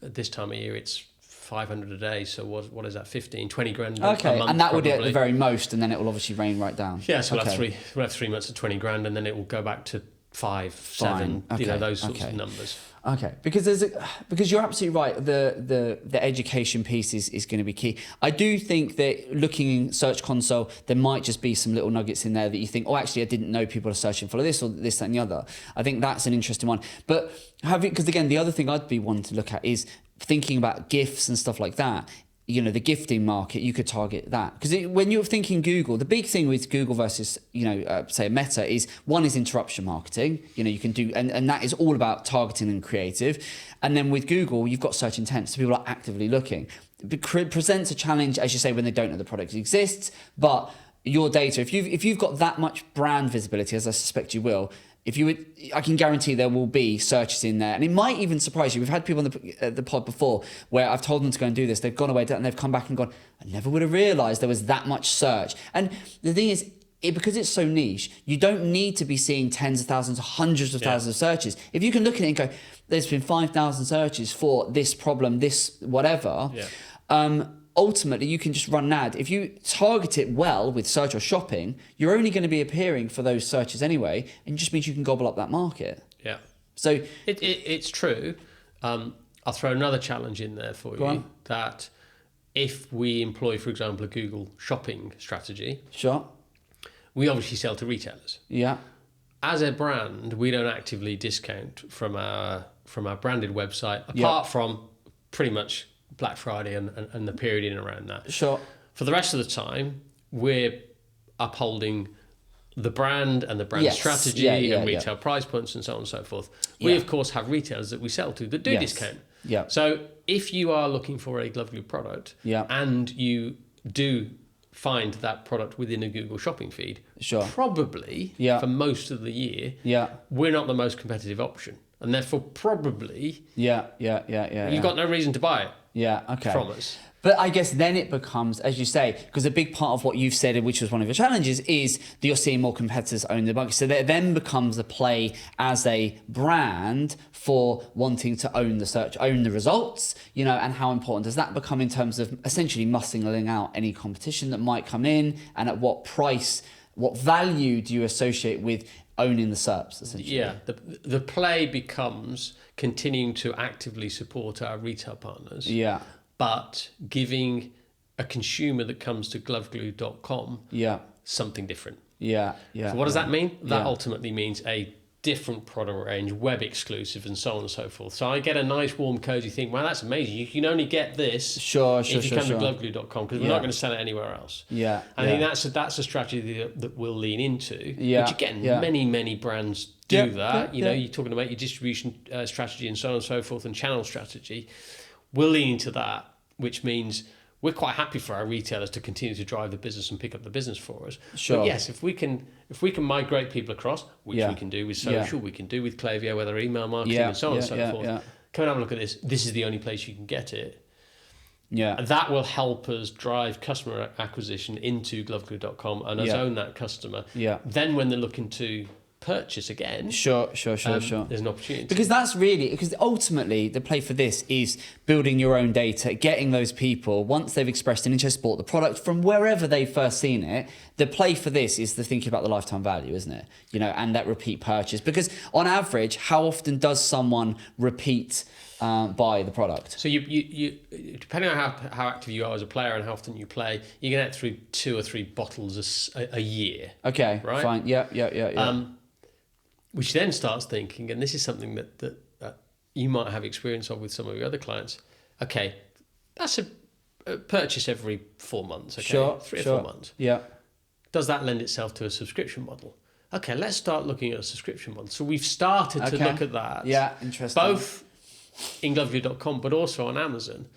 at this time of year, it's 500 a day. So what is that? 15, 20 grand a month. And that would be at the very most, and then it will obviously rain right down. Yeah, so we'll have 3 months of 20 grand, and then it will go back to 5, 7, those sorts of numbers. Okay, because you're absolutely right. The education piece is going to be key. I do think that looking in Search Console, there might just be some little nuggets in there that you think, oh, actually, I didn't know people are searching for this or this, that, and the other. I think that's an interesting one. But because again, the other thing I'd be wanting to look at is thinking about gifts and stuff like that. The gifting market, you could target that. Because when you're thinking Google, the big thing with Google versus, say Meta is, one is interruption marketing. You can do, and that is all about targeting and creative. And then with Google, you've got search intent, so people are actively looking. It presents a challenge, as you say, when they don't know the product exists, but your data, if you've got that much brand visibility, as I suspect you will, I can guarantee there will be searches in there, and it might even surprise you. We've had people on the pod before where I've told them to go and do this. They've gone away and they've come back and gone, I never would have realised there was that much search. And the thing is, because it's so niche, you don't need to be seeing tens of thousands, hundreds of thousands of searches. If you can look at it and go, there's been 5,000 searches for this problem, this whatever. Ultimately, you can just run an ad. If you target it well with search or shopping, you're only going to be appearing for those searches anyway, and it just means you can gobble up that market. Yeah. So it's true. I'll throw another challenge in there for you. That if we employ, for example, a Google shopping strategy, we obviously sell to retailers. Yeah. As a brand, we don't actively discount from our branded website, apart from pretty much Black Friday and the period in and around that. For the rest of the time, we're upholding the brand and the brand strategy and retail price points and so on and so forth. We, of course, have retailers that we sell to that do discount. So if you are looking for a Glove Glue product and you do find that product within a Google shopping feed, probably for most of the year, we're not the most competitive option. And therefore, probably, you've got no reason to buy it. From us. But I guess then it becomes, as you say, because a big part of what you've said, which was one of your challenges, is that you're seeing more competitors own the market. So that then becomes a play as a brand for wanting to own the search, own the results, and how important does that become in terms of essentially muscling out any competition that might come in, and at what price, what value do you associate with owning the SERPs, essentially? Yeah, the play becomes continuing to actively support our retail partners, but giving a consumer that comes to gloveglue.com something different. So what does that mean? That ultimately means a different product range, web exclusive, and so on and so forth. So I get a nice warm cozy thing. Wow, that's amazing. You can only get this if you come to gloveglue.com, because we're not going to sell it anywhere else. I think that's a strategy that we'll lean into, which again, many brands do that. You're talking about your distribution strategy and so on and so forth, and channel strategy. We'll lean into that, which means we're quite happy for our retailers to continue to drive the business and pick up the business for us. But yes, if we can migrate people across, which we can do with social, we can do with Klaviyo, whether email marketing and so on and so forth. Come and have a look at this. This is the only place you can get it. And that will help us drive customer acquisition into gloveglue.com and us own that customer. Then when they're looking to purchase again, there's an opportunity. Because ultimately the play for this is building your own data, getting those people, once they've expressed an interest, bought the product from wherever they've first seen it. The play for this is the thinking about the lifetime value, isn't it? And that repeat purchase. Because on average, how often does someone repeat buy the product? So you depending on how active you are as a player and how often you play, you get through 2 or 3 bottles a year. Okay, right? Fine. Yeah. Which then starts thinking, and this is something that you might have experience of with some of your other clients, okay, that's a purchase every 4 months, okay? Sure, 3 or sure. 4 months. Yeah. Does that lend itself to a subscription model? Okay, let's start looking at a subscription model. So we've started to look at that. Yeah, interesting. Both in goalkeeper.com, but also on Amazon.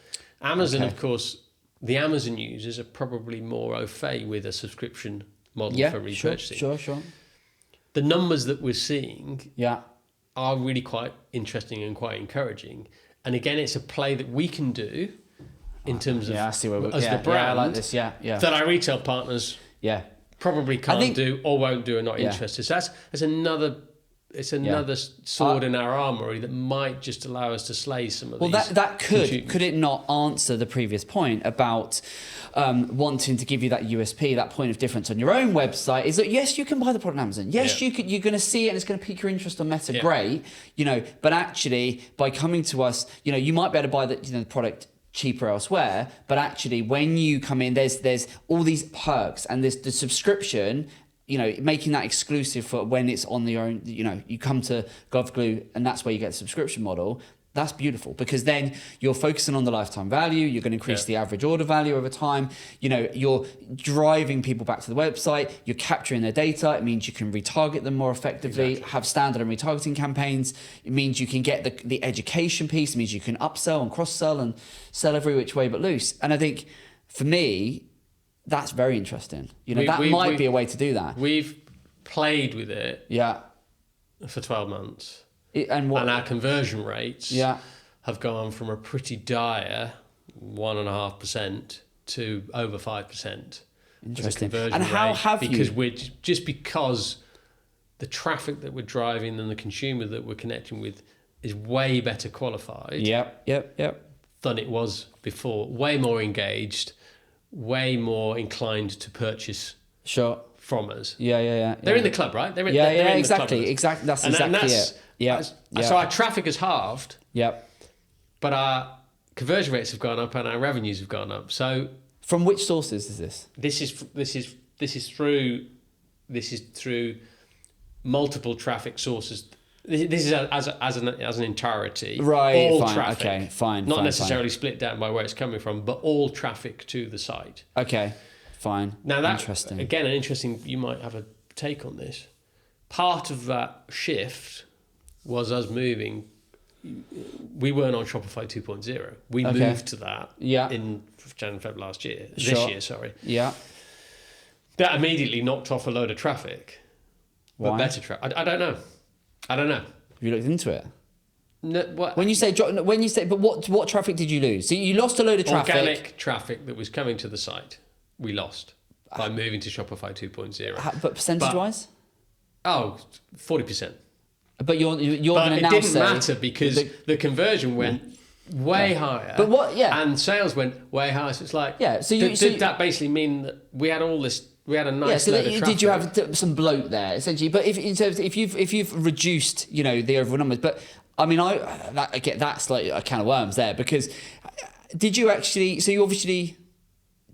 Amazon, of course, the Amazon users are probably more au fait with a subscription model for repurchasing. Sure. The numbers that we're seeing Yeah. are really quite interesting and quite encouraging. And again, it's a play that we can do in terms of I see where as the brand I like this. Yeah. that our retail partners probably can't do or won't do, or not interested. So that's another. It's another sword in our armory that might just allow us to slay some of these. Well, that could it not answer the previous point about wanting to give you that USP, that point of difference on your own website? Is that yes, you can buy the product on Amazon. Yes, you're going to see it and it's going to pique your interest on Meta. Great, But actually, by coming to us, you might be able to buy the product cheaper elsewhere, but actually when you come in, there's all these perks and there's the subscription, making that exclusive for when it's on your own, you come to GovGlue and that's where you get the subscription model. That's beautiful because then you're focusing on the lifetime value, you're going to increase the average order value over time, you're driving people back to the website, you're capturing their data, it means you can retarget them more effectively, have standard and retargeting campaigns, it means you can get the education piece, it means you can upsell and cross-sell and sell every which way but loose. And I think for me, that's very interesting. That might be a way to do that. We've played with it for 12 months. And our conversion rates have gone from a pretty dire 1.5% to over 5%. Interesting. And how have you? Because the traffic that we're driving and the consumer that we're connecting with is way better qualified. Yep. Than it was before. Way more engaged. Way more inclined to purchase. Sure. From us. Yeah. They're in the club, right? They're exactly. In the club. That's exactly it. Yeah. So our traffic has halved. Yep. But our conversion rates have gone up and our revenues have gone up. So from which sources is this? This is through multiple traffic sources. This is as an entirety. Right. All fine. traffic. Okay. Fine. Not fine, necessarily fine. split down by where it's coming from, but all traffic to the site. Okay. Fine. Now that interesting. Again, an interesting. You might have a take on this. Part of that shift was us moving. We weren't on Shopify 2.0. We moved to that in January, February last year. Sure. This year, sorry. Yeah. That immediately knocked off a load of traffic. Why? But better traffic. I don't know. Have you looked into it? No, what? But what traffic did you lose? So you lost a load of traffic. Organic traffic that was coming to the site, we lost by moving to Shopify 2.0. But percentage-wise? 40%. But you're going to now say... But it didn't matter because the conversion went way higher. But what? Yeah. And sales went way higher. So it's like... Yeah. So did that basically mean that we had all this... We had a nice load of traffic. Did you have some bloat there, essentially? But if you've reduced, the overall numbers, but I mean, that's like a can of worms there because did you actually? So you obviously.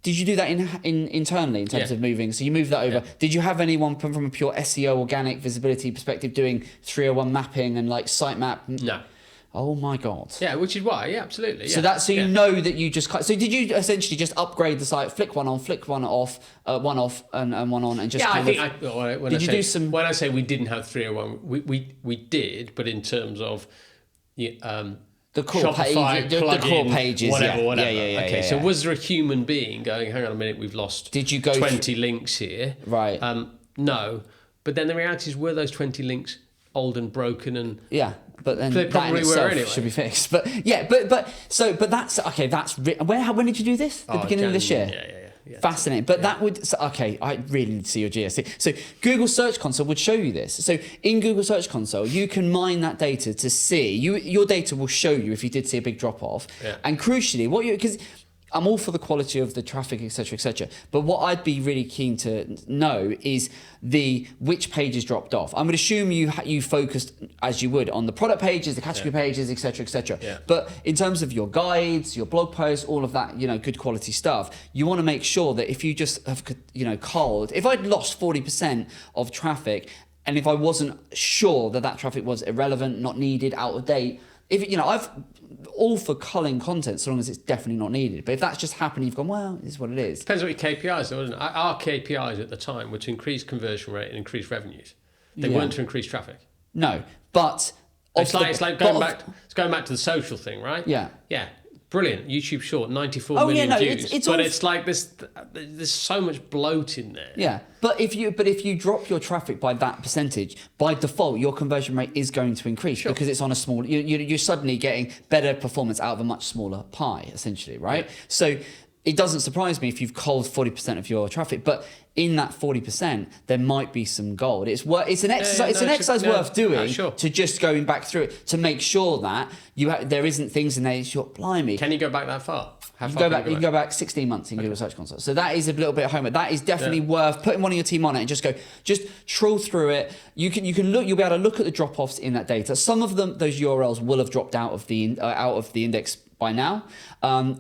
Did you do that internally in terms of moving? So you moved that over. Yeah. Did you have anyone from a pure SEO organic visibility perspective doing 301 mapping and like sitemap? No. Oh my God. Yeah, which is why, absolutely. Yeah. So you know that you just... So did you essentially just upgrade the site, flick one on, flick one off, one off and one on and just When I say we didn't have 301, we did, but in terms of... the core Shopify, the core pages, whatever. Yeah. Okay, so was there a human being going, hang on a minute, we've lost 20 links here? Right. No. But then the reality is, were those 20 links old and broken and... Yeah. But then they probably that in were anyway. Should be fixed. But that's okay. When did you do this? The beginning of this year. Yeah. Fascinating. But that would I really need to see your GSC. So Google Search Console would show you this. So in Google Search Console, you can mine that data to see your data will show you if you did see a big drop off. Yeah. And crucially, because I'm all for the quality of the traffic, etc. But what I'd be really keen to know is which pages dropped off. I'm going to assume you focused as you would on the product pages, the category pages, etc. Yeah. But in terms of your guides, your blog posts, all of that, good quality stuff, you want to make sure that if you just have, culled, if I'd lost 40% of traffic, and if I wasn't sure that traffic was irrelevant, not needed, out of date, if I've all for culling content so long as it's definitely not needed. But if that's just happened, you've gone, well, this is what it is. Depends what your KPIs are, doesn't it? Our KPIs at the time were to increase conversion rate and increase revenues. They weren't to increase traffic. No, but It's like going back to the social thing, right? Yeah. Yeah. Brilliant. YouTube Short, 94 million views. It's like there's so much bloat in there. Yeah, but if you drop your traffic by that percentage, by default your conversion rate is going to increase because it's on a small. You're suddenly getting better performance out of a much smaller pie, essentially, right? Yeah. So it doesn't surprise me if you've culled 40% of your traffic, but in that 40%, there might be some gold. It's an exercise worth doing to just going back through it to make sure that there isn't things in there. You're blimey. Can you go back that far? You can go back 16 months in Google Search Console. So that is a little bit of homework. That is definitely worth putting one of your team on it and just trawl through it. You can look. You'll be able to look at the drop-offs in that data. Some of them, those URLs will have dropped out of the index by now.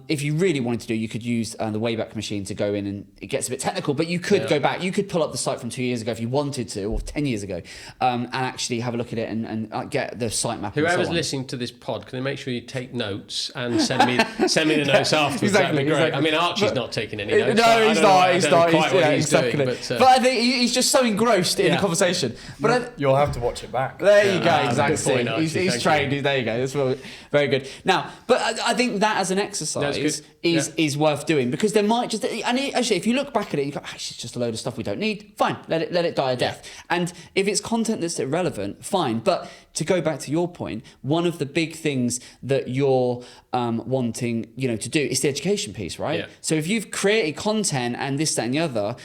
If you really wanted to do, you could use the Wayback Machine to go in, and it gets a bit technical, but you could go back. You could pull up the site from 2 years ago if you wanted to, or 10 years ago, and actually have a look at it and get the site map. Whoever's listening to this pod, can they make sure you take notes and send me the notes afterwards? That'd be great. I mean, Archie's not taking any notes. No, he's not. He's not. Doing, but I think he's just so engrossed in the conversation. But you'll have to watch it back. There you go. Exactly. Point, Archie, he's trained. There you go. That's very good. Now, but I think that as an exercise is worth doing, because there might just, and actually if you look back at it, you go, actually it's just a load of stuff we don't need. Fine, let it die a death. And if it's content that's irrelevant, fine. But to go back to your point, one of the big things that you're wanting, to do is the education piece, right? Yeah. So if you've created content and this, that, and the other,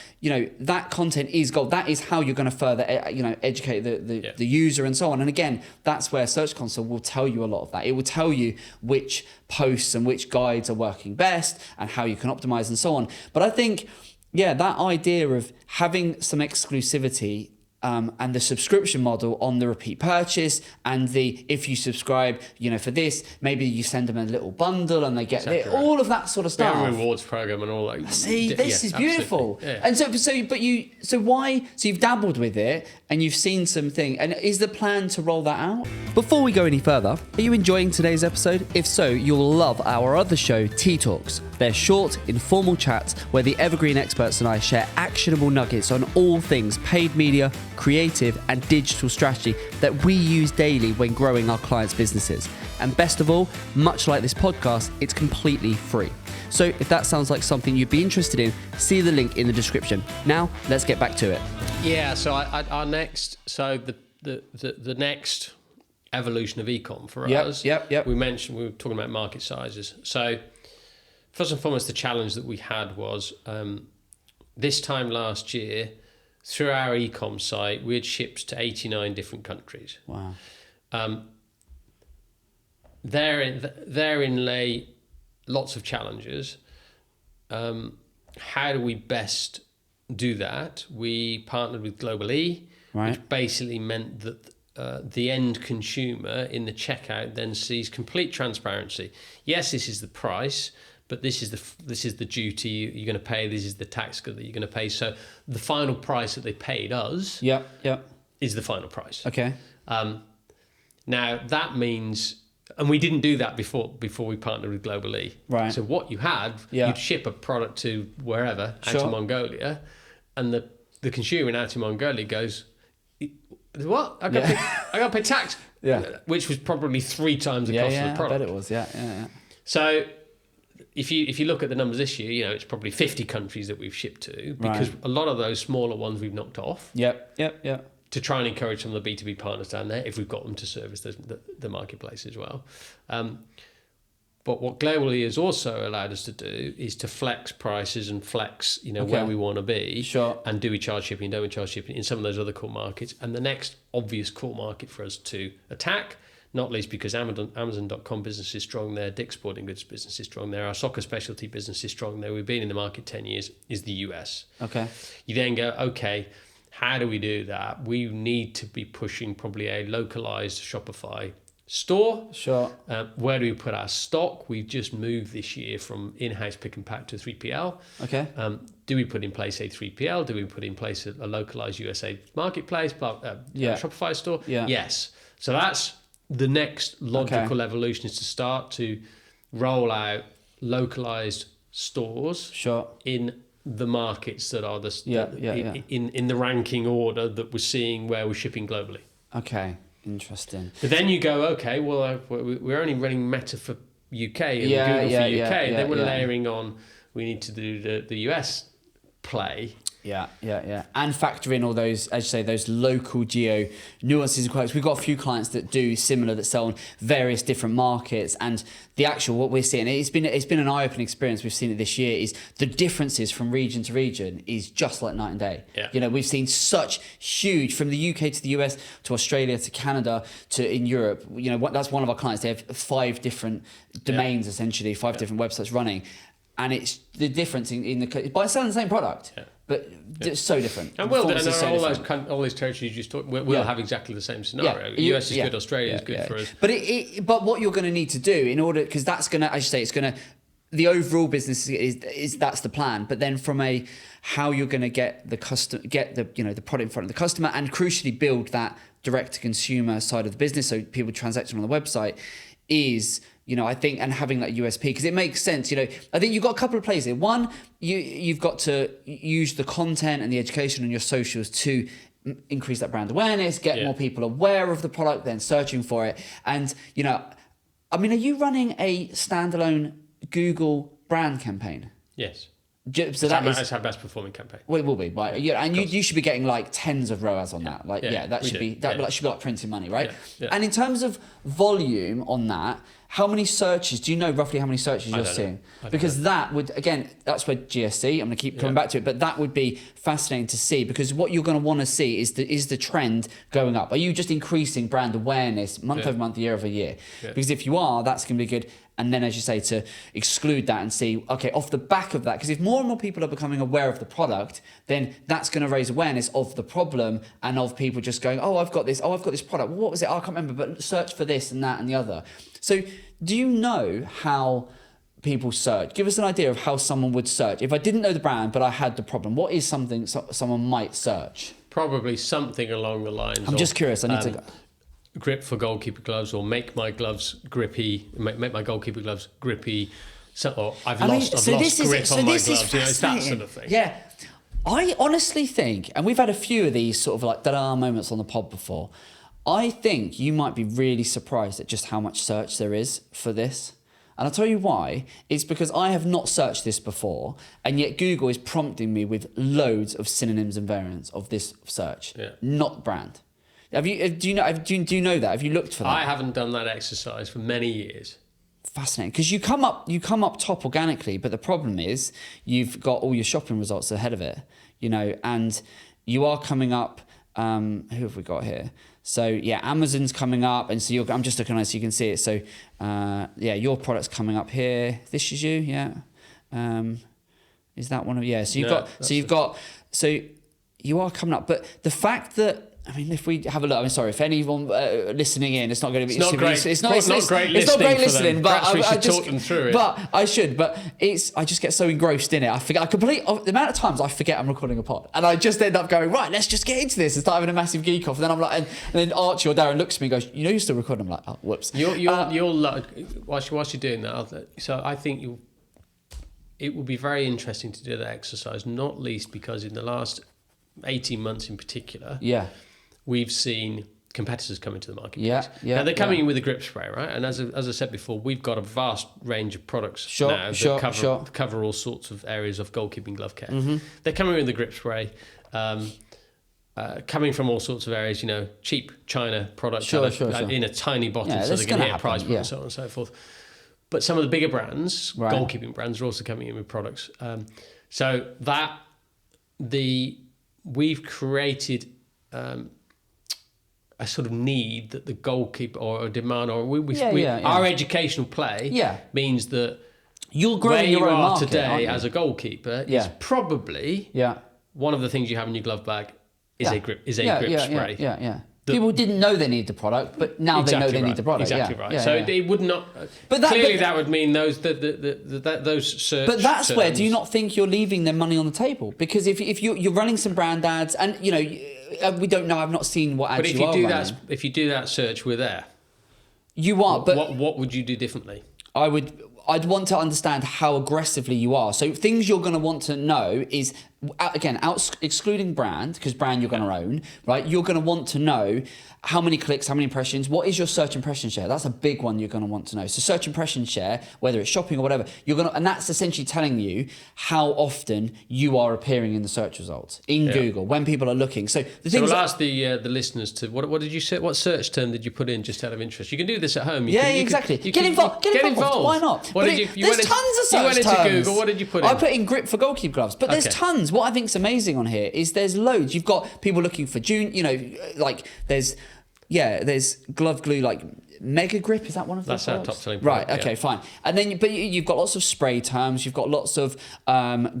that content is gold. That is how you're going to further, educate the user and so on. And again, that's where Search Console will tell you a lot of that. It will tell you which posts and which guides are working best and how you can optimize and so on. But I think, that idea of having some exclusivity and the subscription model on the repeat purchase, and if you subscribe, for this, maybe you send them a little bundle and they get all of that sort of stuff. We have a rewards program and all that. See, this is beautiful. Yeah. And so you've dabbled with it and you've seen something, and is the plan to roll that out? Before we go any further, are you enjoying today's episode? If so, you'll love our other show, Tea Talks. They're short, informal chats where the Evergreen experts and I share actionable nuggets on all things paid media, creative and digital strategy that we use daily when growing our clients' businesses. And best of all, much like this podcast, it's completely free. So if that sounds like something you'd be interested in, see the link in the description. Now, let's get back to it. Yeah, so our next, the next evolution of ecom for us. Yep. We were talking about market sizes. So first and foremost, the challenge that we had was this time last year, through our ecom site, we had shipped to 89 different countries. Wow. Therein lay lots of challenges. How do we best do that? We partnered with Global-e, which basically meant that the end consumer in the checkout then sees complete transparency. Yes, this is the price, but this is the duty you're going to pay. This is the tax that you're going to pay. So the final price that they paid us is the final price. Okay. Now that means, and we didn't do that before we partnered with Global-e. Right. So what you had, you'd ship a product to wherever, out to Mongolia, and the consumer in out to Mongolia goes, what? I got to pay tax. Yeah. Which was probably 3 times the cost of the product. I bet it was. Yeah. So if you look at the numbers this year, it's probably 50 countries that we've shipped to, because a lot of those smaller ones we've knocked off. Yep. To try and encourage some of the B2B partners down there, if we've got them to service the marketplace as well. But what Global-e has also allowed us to do is to flex prices and flex, where we want to be. Sure. And do we charge shipping, don't we charge shipping in some of those other core markets. And the next obvious core market for us to attack, not least because Amazon.com business is strong there, Dick's Sporting Goods business is strong there, our soccer specialty business is strong there, we've been in the market 10 years, is the US. Okay. You then go, okay, how do we do that? We need to be pushing probably a localized Shopify store. Sure. Where do we put our stock? We've just moved this year from in-house pick and pack to 3PL. Okay. Do we put in place a 3PL? Do we put in place a localized USA marketplace, Shopify store? Yeah. Yes. So that's the next logical evolution is to start to roll out localized stores Sure. in the markets that are in the ranking order that we're seeing where we're shipping globally. Okay, interesting. But then you go, okay, well, we're only running Meta for UK and Google for UK. Then we're layering on, we need to do the US play. Yeah. And factor in all those, as you say, those local geo nuances and quirks. We've got a few clients that do similar, that sell on various different markets. And the actual, what we're seeing, it's been an eye-opening experience. We've seen it this year, is the differences from region to region is just like night and day. Yeah. You know, we've seen such huge, from the UK to the US, to Australia, to Canada, to in Europe. You know, that's one of our clients. They have 5 different domains, essentially, 5 different websites running. And it's the difference in the, by selling the same product. Yeah. But it's so different. And all those territories you just talked, we'll have exactly the same scenario. US is good, Australia is good for us. But what you're going to need to do in order, because that's going to, as you say, it's going to, the overall business is that's the plan. But then from how you're going to get the the product in front of the customer, and crucially build that direct to consumer side of the business, so people transacting on the website, is, you know, I think, and having that USP, because it makes sense. You know, I think you've got a couple of plays here. One, you've got to use the content and the education on your socials to increase that brand awareness, get more people aware of the product, then searching for it. And, you know, I mean, are you running a standalone Google brand campaign? Yes. So that's our best performing campaign. Well, it will be, right? Yeah, and you should be getting like tens of ROAS on that. Like, that should be like printing money, right? Yeah. And in terms of volume on that, how many searches? Do you know roughly how many searches you're seeing? Because that would, again, that's where GSC. I'm going to keep coming back to it, but that would be fascinating to see, because what you're going to want to see is the trend going up. Are you just increasing brand awareness month over month, year over year? Yeah. Because if you are, that's going to be good. And then, as you say, to exclude that and see, okay, off the back of that, because if more and more people are becoming aware of the product, then that's going to raise awareness of the problem, and of people just going, oh, I've got this product. Well, what was it? Oh, I can't remember, but search for this and that and the other. So do you know how people search? Give us an idea of how someone would search. If I didn't know the brand, but I had the problem, what is something someone might search? Probably something along the lines I'm just curious. I need to... grip for goalkeeper gloves, or make my gloves grippy, make my goalkeeper gloves grippy. Or I've lost grip on my gloves. You know, it's that sort of thing. Yeah. I honestly think, and we've had a few of these sort of like da-da moments on the pod before, I think you might be really surprised at just how much search there is for this. And I'll tell you why. It's because I have not searched this before, and yet Google is prompting me with loads of synonyms and variants of this search, not brand. Do you know that? Have you looked for that? I haven't done that exercise for many years. Fascinating, because you come up top organically, but the problem is you've got all your shopping results ahead of it, you know, and you are coming up. Who have we got here? So Amazon's coming up, and so I'm just looking at it so you can see it. So your product's coming up here. This is you, is that one of So you are coming up, but the fact that, I mean, if we have a look, I'm sorry, if anyone listening in, it's not going to be... It's not great. It's not great listening, but I should talk them through it. But I should, but I just get so engrossed in it. I forget, the amount of times I forget I'm recording a pod, and I just end up going, right, let's just get into this, and start having a massive geek off, and then I'm like, and then Archie or Darren looks at me and goes, you know you're still recording? I'm like, oh, whoops. Whilst you're doing that, so I think it will be very interesting to do that exercise, not least because in the last 18 months in particular, we've seen competitors come into the marketplace. Now they're coming in with a grip spray, right? And as I said before, we've got a vast range of products that cover all sorts of areas of goalkeeping glove care. Mm-hmm. They're coming in with a grip spray, coming from all sorts of areas, you know, cheap China products in a tiny bottle, so they can hit a price point and so on and so forth. But some of the bigger brands, goalkeeping brands, are also coming in with products. We've created a sort of need that the goalkeeper or a demand, or our educational play means that you're growing your own market today as a goalkeeper is probably one of the things you have in your glove bag is a grip spray. People didn't know they needed the product, but now they know they need the product. Exactly right. So it would not. That would mean those search. But that's terms. Where do you not think you're leaving their money on the table? Because if you're running some brand ads, and you know we don't know, I've not seen what ads you are running. If you do that search, we're there. You are, but what would you do differently? I'd want to understand how aggressively you are. So things you're going to want to know is, again, excluding brand, because brand you're going to own, right? You're going to want to know how many clicks, how many impressions, what is your search impression share? That's a big one you're going to want to know. So search impression share, whether it's shopping or whatever, and that's essentially telling you how often you are appearing in the search results in Google when people are looking. So we'll ask the listeners to what did you say? What search term did you put in, just out of interest? You can do this at home. Exactly. Get involved. Why not? There's tons of search terms. You went into Google. What did you put in? I put in grip for goalkeeper gloves, but there's tons. What I think is amazing on here is there's loads. You've got people looking for there's glove glue, like Mega Grip, is that one of those? That's our top selling product. Right, okay, fine. And then, but you've got lots of spray terms, you've got lots of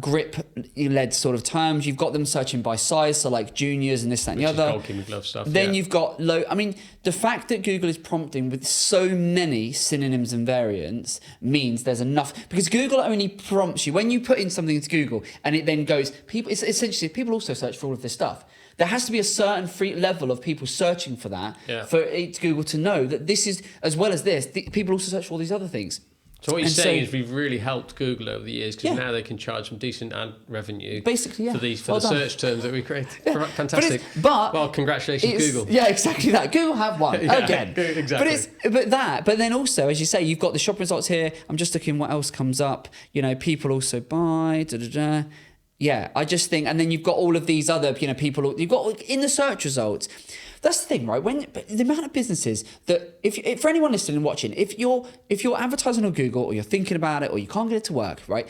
grip-led sort of terms, you've got them searching by size, so like juniors and this, that, and the other. Goalkeeper glove stuff. Then you've got the fact that Google is prompting with so many synonyms and variants means there's enough, because Google only prompts you when you put in something into Google and it then goes, it's essentially, people also search for all of this stuff. There has to be a certain free level of people searching for that for Google to know that this is, as well as this, people also search for all these other things. So what you're saying is we've really helped Google over the years, because now they can charge some decent ad revenue basically, for the search terms that we create. Fantastic. Well, congratulations, Google. Yeah, exactly that. Google have won again. Exactly. But then also, as you say, you've got the shop results here. I'm just looking what else comes up. People also buy. Yeah, I just think, and then you've got all of these other, people, you've got in the search results. That's the thing, right? But the amount of businesses that, if for anyone listening and watching, if you're advertising on Google, or you're thinking about it, or you can't get it to work, right?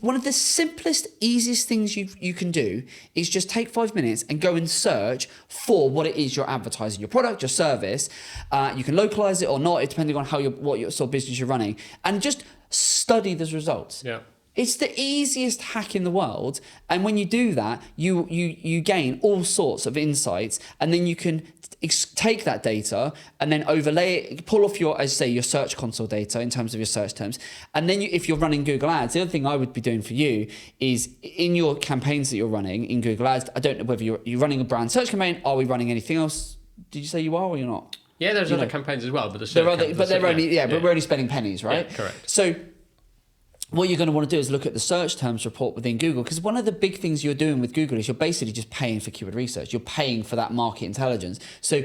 One of the simplest, easiest things you can do is just take 5 minutes and go and search for what it is you're advertising, your product, your service. You can localize it or not, depending on what your sort of business you're running, and just study those results. Yeah. It's the easiest hack in the world, and when you do that, you gain all sorts of insights, and then you can take that data and then overlay it, pull off your search console data in terms of your search terms, and then if you're running Google Ads, the other thing I would be doing for you is in your campaigns that you're running in Google Ads. I don't know whether you're running a brand search campaign. Are we running anything else? Did you say you are or you're not? Yeah, there's other campaigns as well, but we're only spending pennies, right? Yeah, correct. So what you're going to want to do is look at the search terms report within Google, because one of the big things you're doing with Google is you're basically just paying for keyword research. You're paying for that market intelligence. So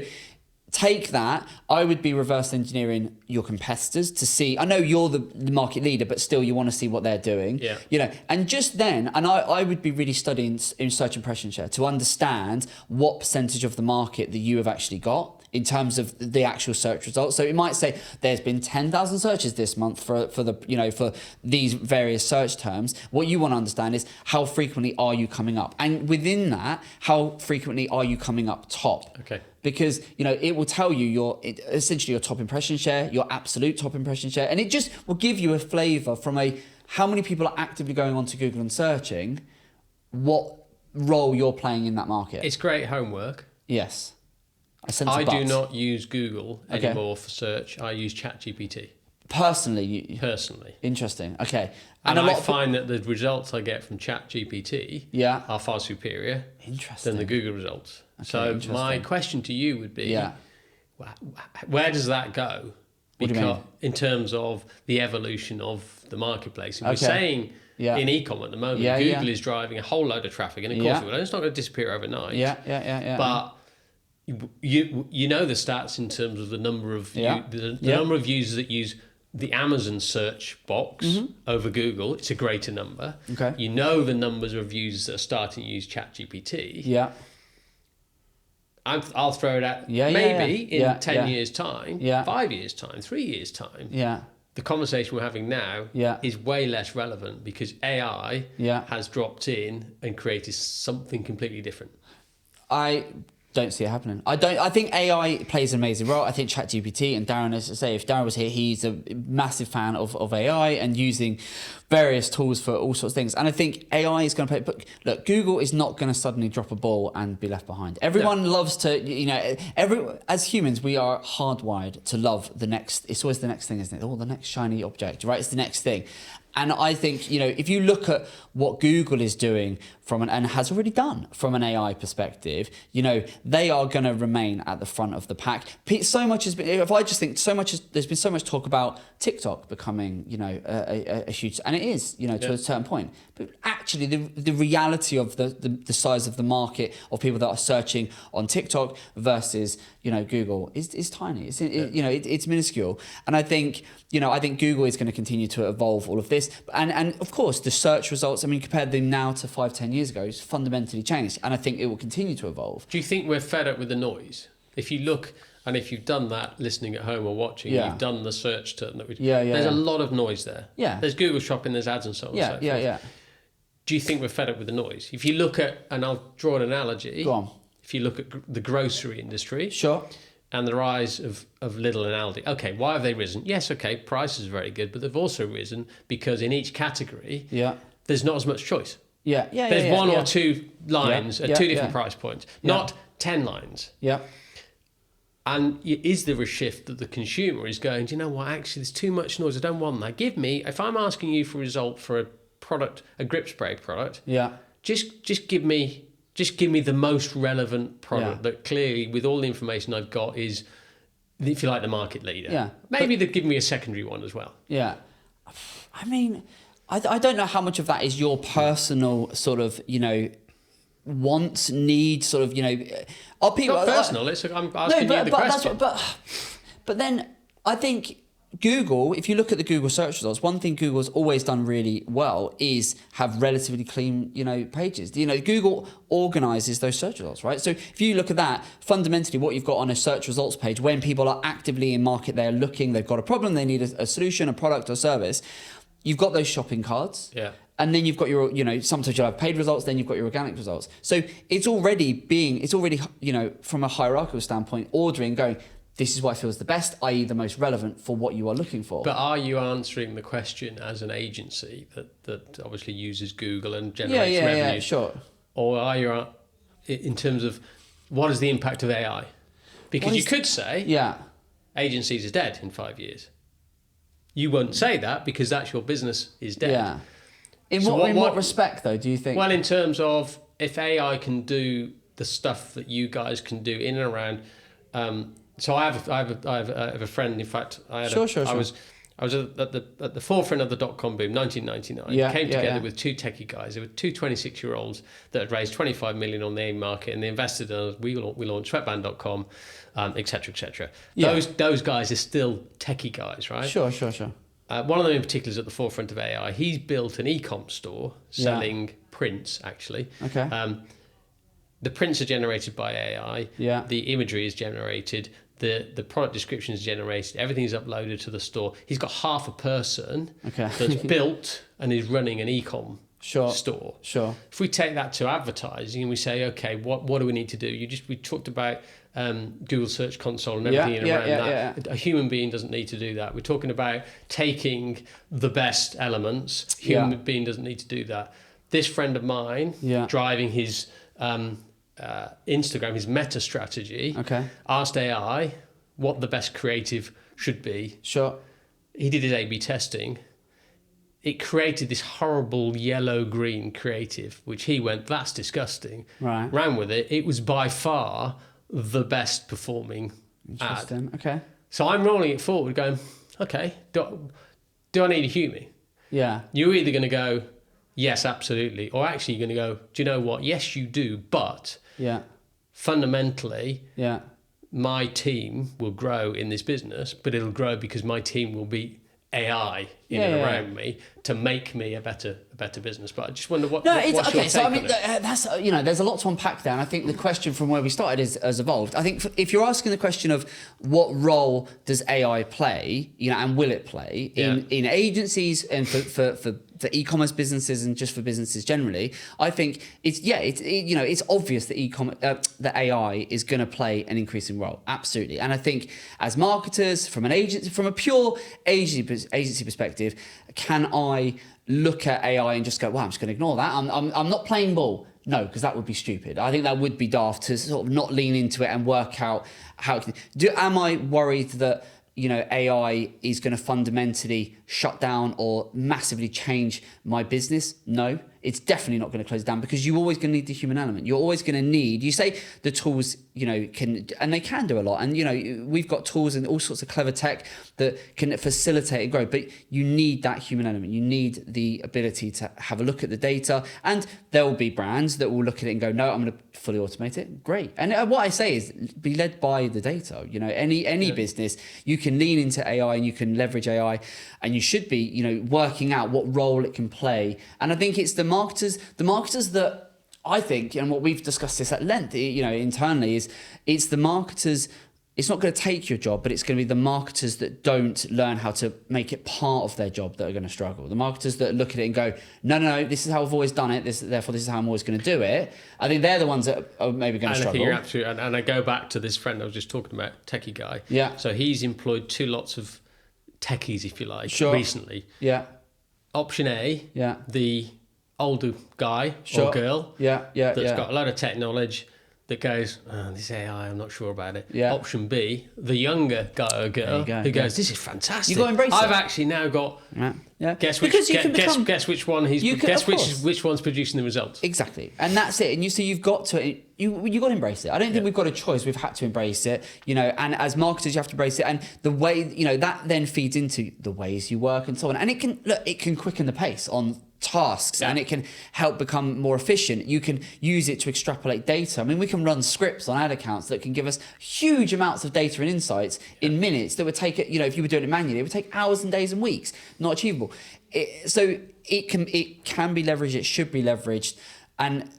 take that. I would be reverse engineering your competitors to see. I know you're the market leader, but still you want to see what they're doing. Yeah. And just then, and I would be really studying in search impression share to understand what percentage of the market that you have actually got in terms of the actual search results. So it might say there's been 10,000 searches this month for these various search terms. What you want to understand is how frequently are you coming up, and within that, how frequently are you coming up top? Okay. Because it will tell you essentially your top impression share, your absolute top impression share, and it just will give you a flavour from how many people are actively going onto Google and searching, what role you're playing in that market. It's great homework. Yes. I do not use Google anymore for search. I use ChatGPT. Personally? Interesting. Okay. And I find that the results I get from ChatGPT are far superior than the Google results. Okay, so my question to you would be, where does that go? Because in terms of the evolution of the marketplace. And we're saying in e-com at the moment, Google is driving a whole load of traffic. And of course, it's not going to disappear overnight. But you know the stats in terms of the number of number of users that use the Amazon search box over Google. It's a greater number. Okay. You know the numbers of users that are starting to use ChatGPT. Yeah. I'll throw it out. Maybe in 10 years' time, 5 years' time, 3 years' time. Yeah. The conversation we're having now is way less relevant because AI has dropped in and created something completely different. I don't see it happening. I think AI plays an amazing role. I think ChatGPT, and Darren, as I say, if Darren was here, he's a massive fan of AI and using various tools for all sorts of things. And I think AI is going to play, but look, Google is not going to suddenly drop a ball and be left behind. Everyone loves to, as humans, we are hardwired to love the next, it's always the next thing, isn't it? Oh, the next shiny object, right? It's the next thing. And I think, if you look at what Google is doing and has already done from an AI perspective, they are going to remain at the front of the pack. So much has been, there's been so much talk about TikTok becoming, a huge, and it is, to a certain point. But actually, the reality of the size of the market of people that are searching on TikTok versus, Google is tiny. It's minuscule. And I think Google is going to continue to evolve all of this. And of course, the search results, compared them now to 5-10 years ago, it's fundamentally changed. And I think it will continue to evolve. Do you think we're fed up with the noise? If you look, and if you've done that listening at home or watching, you've done the search term. There's a lot of noise there. Yeah. There's Google Shopping, there's ads and so on and so forth. Yeah. Do you think we're fed up with the noise? If you look at, and I'll draw an analogy. Go on. If you look at the grocery industry. Sure. And the rise of Lidl and Aldi. Okay, why have they risen? Yes, okay, price is very good, but they've also risen because in each category, there's not as much choice. There's one or two lines at two different price points, not 10 lines. Yeah. And is there a shift that the consumer is going, do you know what, actually there's too much noise, I don't want that. If I'm asking you for a result for a product, a grip spray product, just give me the most relevant product that clearly, with all the information I've got, is, if you like, the market leader. Yeah. Maybe they'd give me a secondary one as well. Yeah. I don't know how much of that is your personal sort of, wants, needs, sort of, are people... Not personal, I'm asking you the question. But then I think Google, if you look at the Google search results, one thing Google's always done really well is have relatively clean, pages. Google organizes those search results, right? So if you look at that, fundamentally what you've got on a search results page, when people are actively in market, they're looking, they've got a problem, they need a solution, a product or service, you've got those shopping cards. Yeah. And then you've got your, sometimes you'll have paid results, then you've got your organic results. So it's already, from a hierarchical standpoint, ordering, going, this is what feels the best, i.e. the most relevant for what you are looking for. But are you answering the question as an agency that obviously uses Google and generates revenue? Yeah, sure. Or are you, in terms of, what is the impact of AI? Because you could say, agencies are dead in 5 years. You won't say that because that's your business is dead. Yeah. In what respect, though, do you think? Well, in terms of, if AI can do the stuff that you guys can do in and around... so I have a friend. In fact, I was at the forefront of the dot-com boom, 1999. Came together with two techie guys. There were two 26-year-olds that had raised 25 million on the AIM market, and they invested in us. We launched sweatband.com, et cetera, et cetera. Those guys are still techie guys, right? Sure. One of them in particular is at the forefront of AI. He's built an e-com store selling prints, actually. Okay. The prints are generated by AI. Yeah. The imagery is generated. The product description is generated. Everything's uploaded to the store. He's got half a person that's built and is running an e-com store. Sure. If we take that to advertising and we say, okay, what do we need to do? We talked about Google Search Console and everything around that. A human being doesn't need to do that. We're talking about taking the best elements. Human being doesn't need to do that. This friend of mine, driving his Instagram, his meta strategy, asked AI what the best creative should be. Sure. He did his A/B testing. It created this horrible yellow-green creative, which he went, that's disgusting. Right. Ran with it. It was by far the best performing Interesting. ad. Okay. So I'm rolling it forward going, okay, do I need a human? Yeah. You're either going to go, yes, absolutely, or actually you're going to go, do you know what? Yes, you do, but fundamentally, my team will grow in this business, but it'll grow because my team will be AI in and around me to make me a better business. But I just wonder what's your take so on it? That's there's a lot to unpack there, and I think the question from where we started has evolved. I think if you're asking the question of what role does AI play, and will it play in agencies and for e-commerce businesses and just for businesses generally, I think it's obvious that that AI is going to play an increasing role, absolutely. And I think as marketers, from a pure agency perspective, can I look at AI and just go, well, I'm just going to ignore that. I'm not playing ball. No, because that would be stupid. I think that would be daft to sort of not lean into it and work out how. Am I worried that AI is going to fundamentally shut down or massively change my business. No, it's definitely not going to close down, because you're always going to need the human element. You're always going to need, you say the tools, can, and they can do a lot. And, we've got tools and all sorts of clever tech that can facilitate and grow, but you need that human element. You need the ability to have a look at the data, and there will be brands that will look at it and go, no, I'm going to fully automate it. Great. And what I say is be led by the data. Any business, you can lean into AI and you can leverage AI, and you should be, working out what role it can play. And I think it's the marketers that I think, and what we've discussed this at length, internally, is it's the marketers. It's not going to take your job, but it's going to be the marketers that don't learn how to make it part of their job that are going to struggle. The marketers that look at it and go, no, this is how I've always done it. Therefore, this is how I'm always going to do it. I think they're the ones that are maybe going to struggle. I think you're absolutely, and I go back to this friend I was just talking about, techie guy. Yeah. So he's employed two lots of techies, if you like, recently. Yeah. Option A. Yeah. The older guy or girl. That's got a lot of tech knowledge, that goes, this AI, I'm not sure about it. Yeah. Option B, the younger guy or girl who goes, this is fantastic. You've got to embrace it. I've actually now got. Yeah. Guess which one which one's producing the results. Exactly, and that's it. And you've got to got to embrace it. I don't think we've got a choice. We've had to embrace it. And as marketers, you have to embrace it. And the way that then feeds into the ways you work and so on. And it can quicken the pace on tasks, and it can help become more efficient. You can use it to extrapolate data. I mean, we can run scripts on ad accounts that can give us huge amounts of data and insights in minutes that would take it, if you were doing it manually, it would take hours and days and weeks. Not achievable. So it can be leveraged, it should be leveraged. And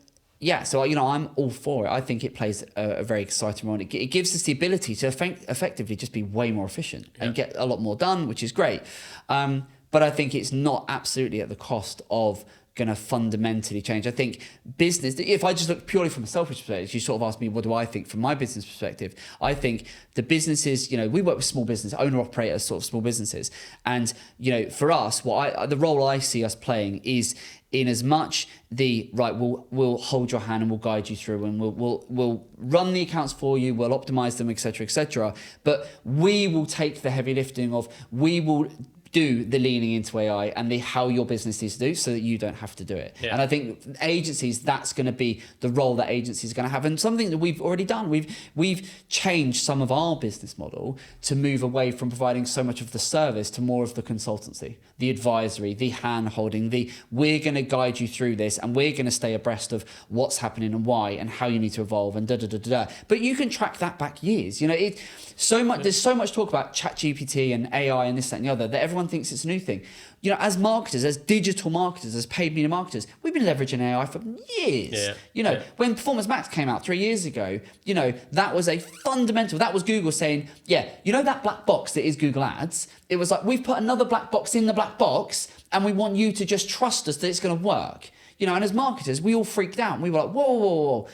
so I'm all for it. I think it plays a very exciting role. It gives us the ability to effectively just be way more efficient and get a lot more done, which is great. But I think it's not absolutely at the cost of going to fundamentally change. I think business, if I just look purely from a selfish perspective, you sort of asked me, what do I think from my business perspective? I think the businesses, we work with small business, owner-operators, sort of small businesses. And, for us, the role I see us playing is in as much we'll hold your hand and we'll guide you through, and we'll run the accounts for you, we'll optimize them, etc., etc. But we will take the heavy lifting we will do the leaning into AI and how your business needs to do, so that you don't have to do it. Yeah. And I think agencies, that's going to be the role that agencies are going to have, and something that we've already done. We've changed some of our business model to move away from providing so much of the service to more of the consultancy, the advisory, the hand holding, we're going to guide you through this, and we're going to stay abreast of what's happening and why and how you need to evolve and da. But you can track that back years. There's so much talk about ChatGPT and AI and this, that, and the other, that everyone thinks it's a new thing. As marketers, as digital marketers, as paid media marketers, we've been leveraging AI for years. When Performance Max came out 3 years ago, that was a fundamental, that was Google saying, that black box that is Google Ads, it was like, we've put another black box in the black box, and we want you to just trust us that it's going to work. And as marketers, we all freaked out. We were like, whoa.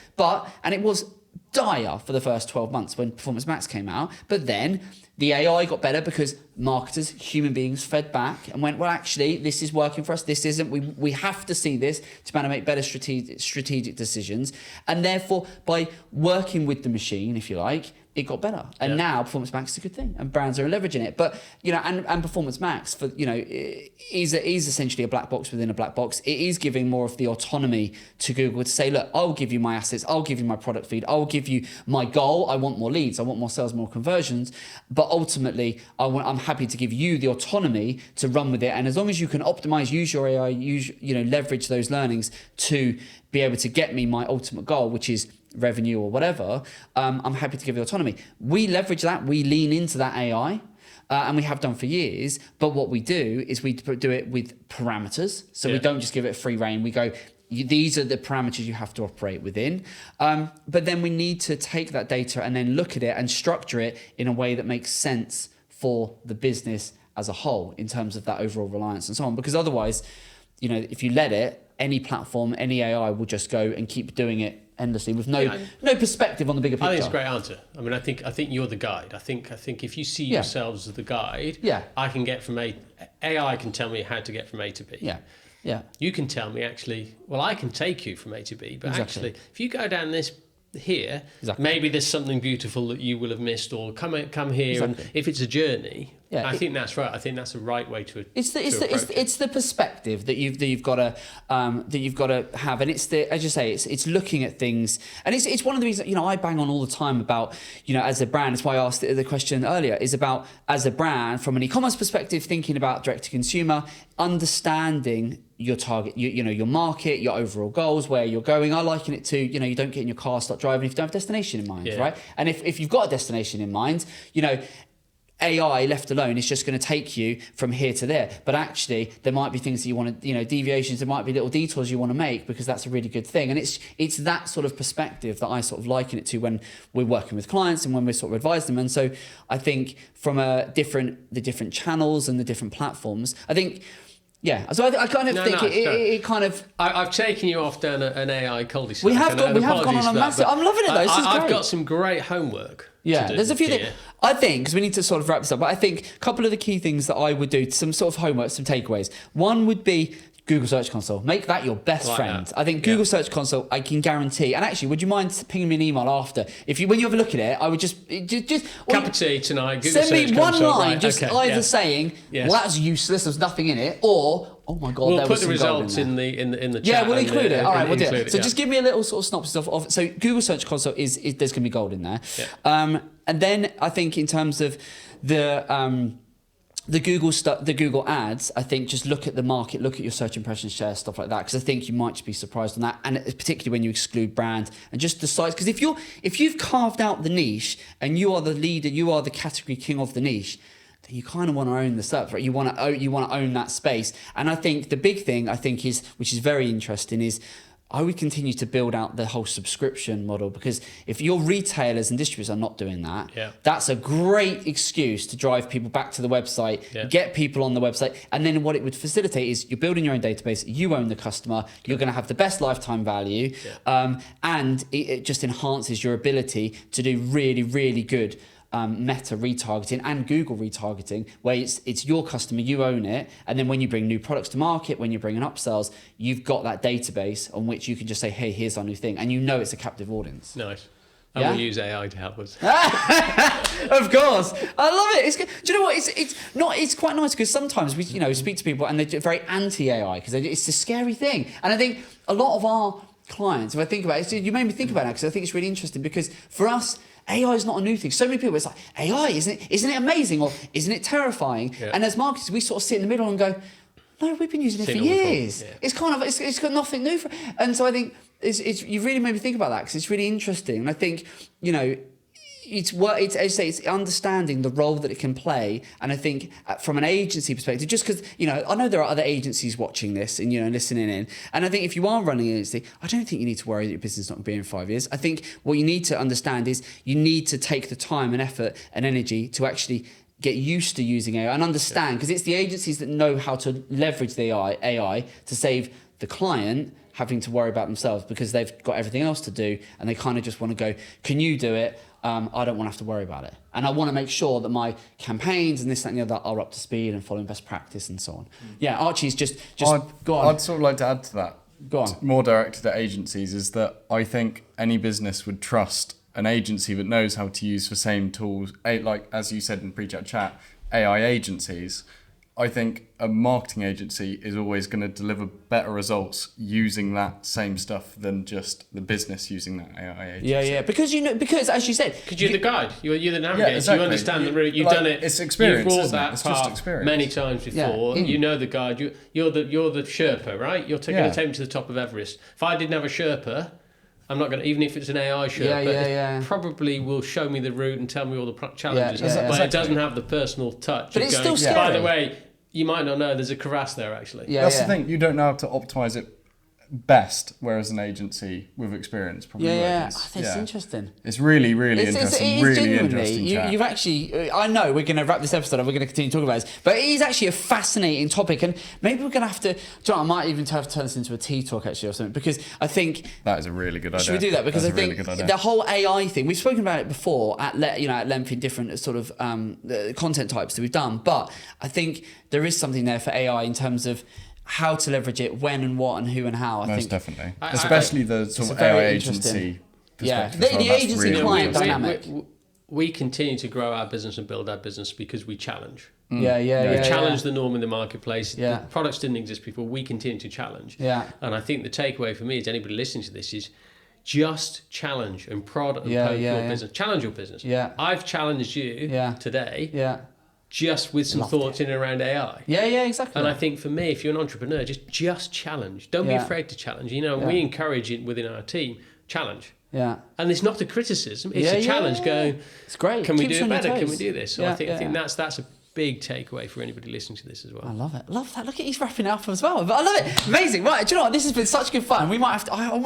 And it was dire for the first 12 months when Performance Max came out. But then the AI got better because marketers, human beings, fed back and went, well, actually, this is working for us. This isn't. We have to see this to be able to make better strategic decisions. And therefore, by working with the machine, if you like, it got better. And now Performance Max is a good thing, and brands are leveraging it. But, and Performance Max, is essentially a black box within a black box. It is giving more of the autonomy to Google to say, look, I'll give you my assets, I'll give you my product feed, I'll give you my goal. I want more leads, I want more sales, more conversions. But ultimately, I'm happy to give you the autonomy to run with it. And as long as you can optimize, use your AI, leverage those learnings to be able to get me my ultimate goal, which is revenue or whatever, I'm happy to give you autonomy. We leverage that, we lean into that AI, and we have done for years. But what we do is we do it with parameters. So we don't just give it free rein. We go, these are the parameters you have to operate within. But then we need to take that data and then look at it and structure it in a way that makes sense for the business as a whole in terms of that overall reliance and so on. Because otherwise, if you let it, any platform, any AI will just go and keep doing it endlessly with no perspective on the bigger picture. I think it's a great answer. I mean, I think you're the guide. I think if you see yourselves as the guide, I can get from AI can tell me how to get from A to B. Yeah. You can tell me actually, well, I can take you from A to B, but actually, if you go down this here, Exactly. maybe there's something beautiful that you will have missed, or come here, Exactly. and if it's a journey, Yeah, I think that's right. I think that's the right way to. It's the approach it's the perspective that you've got to have, and it's the, as you say, it's looking at things, and it's one of the reasons, you know, I bang on all the time about, you know, as a brand. That's why I asked the question earlier, is about, as a brand from an e-commerce perspective, thinking about direct to consumer, understanding your target, you know, your market, your overall goals, where you're going. I liken it to, you know, you don't get in your car, start driving if you don't have a destination in mind, right? And if you've got a destination in mind, you know, AI left alone is just going to take you from here to there. But actually, there might be things that you want to, you know, deviations, there might be little detours you want to make, because that's a really good thing. And it's that sort of perspective that I sort of liken it to when we're working with clients and when we're sort of advising them. And so I think from the different channels and the different platforms, I think, yeah. So I kind of think it kind of... I've taken you off down an AI cul-de-sac. We have gone on a massive... I'm loving it though, this is great. I've got some great homework. Yeah, there's a few things. I think, because we need to sort of wrap this up, but I think a couple of the key things that I would do, some sort of homework, some takeaways. One would be Google Search Console. Make that your best friend. That. I think Google Search Console, I can guarantee. And actually, would you mind pinging me an email after? When you have a look at it, I would just cup of tea tonight. Google send Search me one Console, line, right, just either saying, well, that's useless. There's nothing in it, or oh my god, we'll put the results in the chat. Yeah, we'll include it. All right, we'll do it. So yeah. just give me a little sort of synopsis of. So Google Search Console is there's going to be gold in there. Yeah. And then I think in terms of the Google ads, I think just look at the market, look at your search impression share, stuff like that, because I think you might just be surprised on that, and particularly when you exclude brand and just the size. Because if you've carved out the niche and you are the leader, you are the category king of the niche, then you kind of want to own the stuff, right? You want to own that space. And I think the big thing which is very interesting, is I would continue to build out the whole subscription model, because if your retailers and distributors are not doing that, that's a great excuse to drive people back to the website, get people on the website. And then what it would facilitate is you're building your own database, you own the customer, you're going to have the best lifetime value, and it just enhances your ability to do really, really good meta retargeting and Google retargeting, where it's your customer, you own it, and then when you bring new products to market, when you're bringing upsells, you've got that database on which you can just say, hey, here's our new thing, and you know it's a captive audience. Nice. And we'll use AI to help us. Of course, I love it. It's good. Do you know what? It's quite nice, because sometimes we speak to people and they're very anti-AI because it's a scary thing, and I think a lot of our clients, if I think about it, you made me think about it, because I think it's really interesting, because for us, AI is not a new thing. So many people, it's like, AI, isn't it amazing, or isn't it terrifying? Yeah. And as marketers, we sort of sit in the middle and go, no, we've been using it for years. Yeah. It's kind of, it's got nothing new. And so I think you really made me think about that, because it's really interesting. And I think, you know, it's as you say, it's understanding the role that it can play. And I think from an agency perspective, just because, you know, I know there are other agencies watching this and, you know, listening in. And I think if you are running an agency, I don't think you need to worry that your business is not going to be in 5 years. I think what you need to understand is you need to take the time and effort and energy to actually get used to using AI and understand, because it's the agencies that know how to leverage the AI to save the client having to worry about themselves, because they've got everything else to do, and they kind of just want to go, can you do it? I don't want to have to worry about it. And I want to make sure that my campaigns and this, that, and the other are up to speed and following best practice and so on. Yeah, Archie's just go on. I'd sort of like to add to that. Go on. More directed at agencies, is that I think any business would trust an agency that knows how to use the same tools, like as you said in pre-chat chat, AI agencies. I think a marketing agency is always going to deliver better results using that same stuff than just the business using that AI agency. Yeah, because as you said, because you're the guide, you're the navigator, exactly. You understand the route, you've done it. It's experience. You've walked isn't that it? It's path just experience. many times before. Yeah. You know the guide. You're the Sherpa, right? You're going to take me to the top of Everest. If I didn't have a Sherpa, I'm not going to, even if it's an AI Sherpa, it probably will show me the route and tell me all the challenges. But it doesn't have the personal touch. But it's still scary. By the way, you might not know there's a crevasse there, actually. That's the thing. You don't know how to optimize it best, whereas an agency with experience probably would. It's interesting. It's really, really interesting. Really interesting chat. You've actually, I know we're going to wrap this episode up, we're going to continue talking about this, but it is actually a fascinating topic, and maybe we're going to have to, I might even have to turn this into a tea talk actually or something, because I think... That is a really good idea. Should we do that? Because I think the whole AI thing, we've spoken about it before at length in different sort of content types that we've done, but I think there is something there for AI in terms of how to leverage it, when and what and who and how. Most definitely. Especially the sort of AI agency perspective. The as well. That's agency really client interesting. dynamic. We continue to grow our business and build our business because we challenge. Yeah. Challenge the norm in the marketplace. Yeah. The products didn't exist before. We continue to challenge. Yeah. And I think the takeaway for me is anybody listening to this is just challenge and prod and poke your business. Challenge your business. Yeah. I've challenged you today. Yeah. Just with some thoughts in and around AI. Yeah, exactly. And I think for me, if you're an entrepreneur, just challenge. Don't be afraid to challenge. You know, we encourage it within our team. Challenge. Yeah. And it's not a criticism, it's a challenge going, it's great. Can we Keeps do you it on your better? Can toes. we do this? So Yeah, I think that's a big takeaway for anybody listening to this as well. I love it. Love that. Look at he's wrapping it up as well. But I love it. Amazing. Right. Do you know what? This has been such good fun. We might have to. I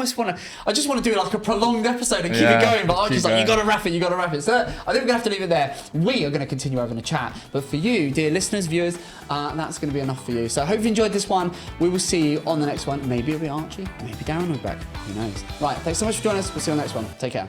just want to do like a prolonged episode and keep it going. But I'm just like, you got to wrap it. You got to wrap it. So I think we're gonna have to leave it there. We are going to continue having a chat. But for you, dear listeners, viewers, that's going to be enough for you. So I hope you enjoyed this one. We will see you on the next one. Maybe it'll be Archie. Maybe Darren will be back. Who knows? Right. Thanks so much for joining us. We'll see you on the next one. Take care.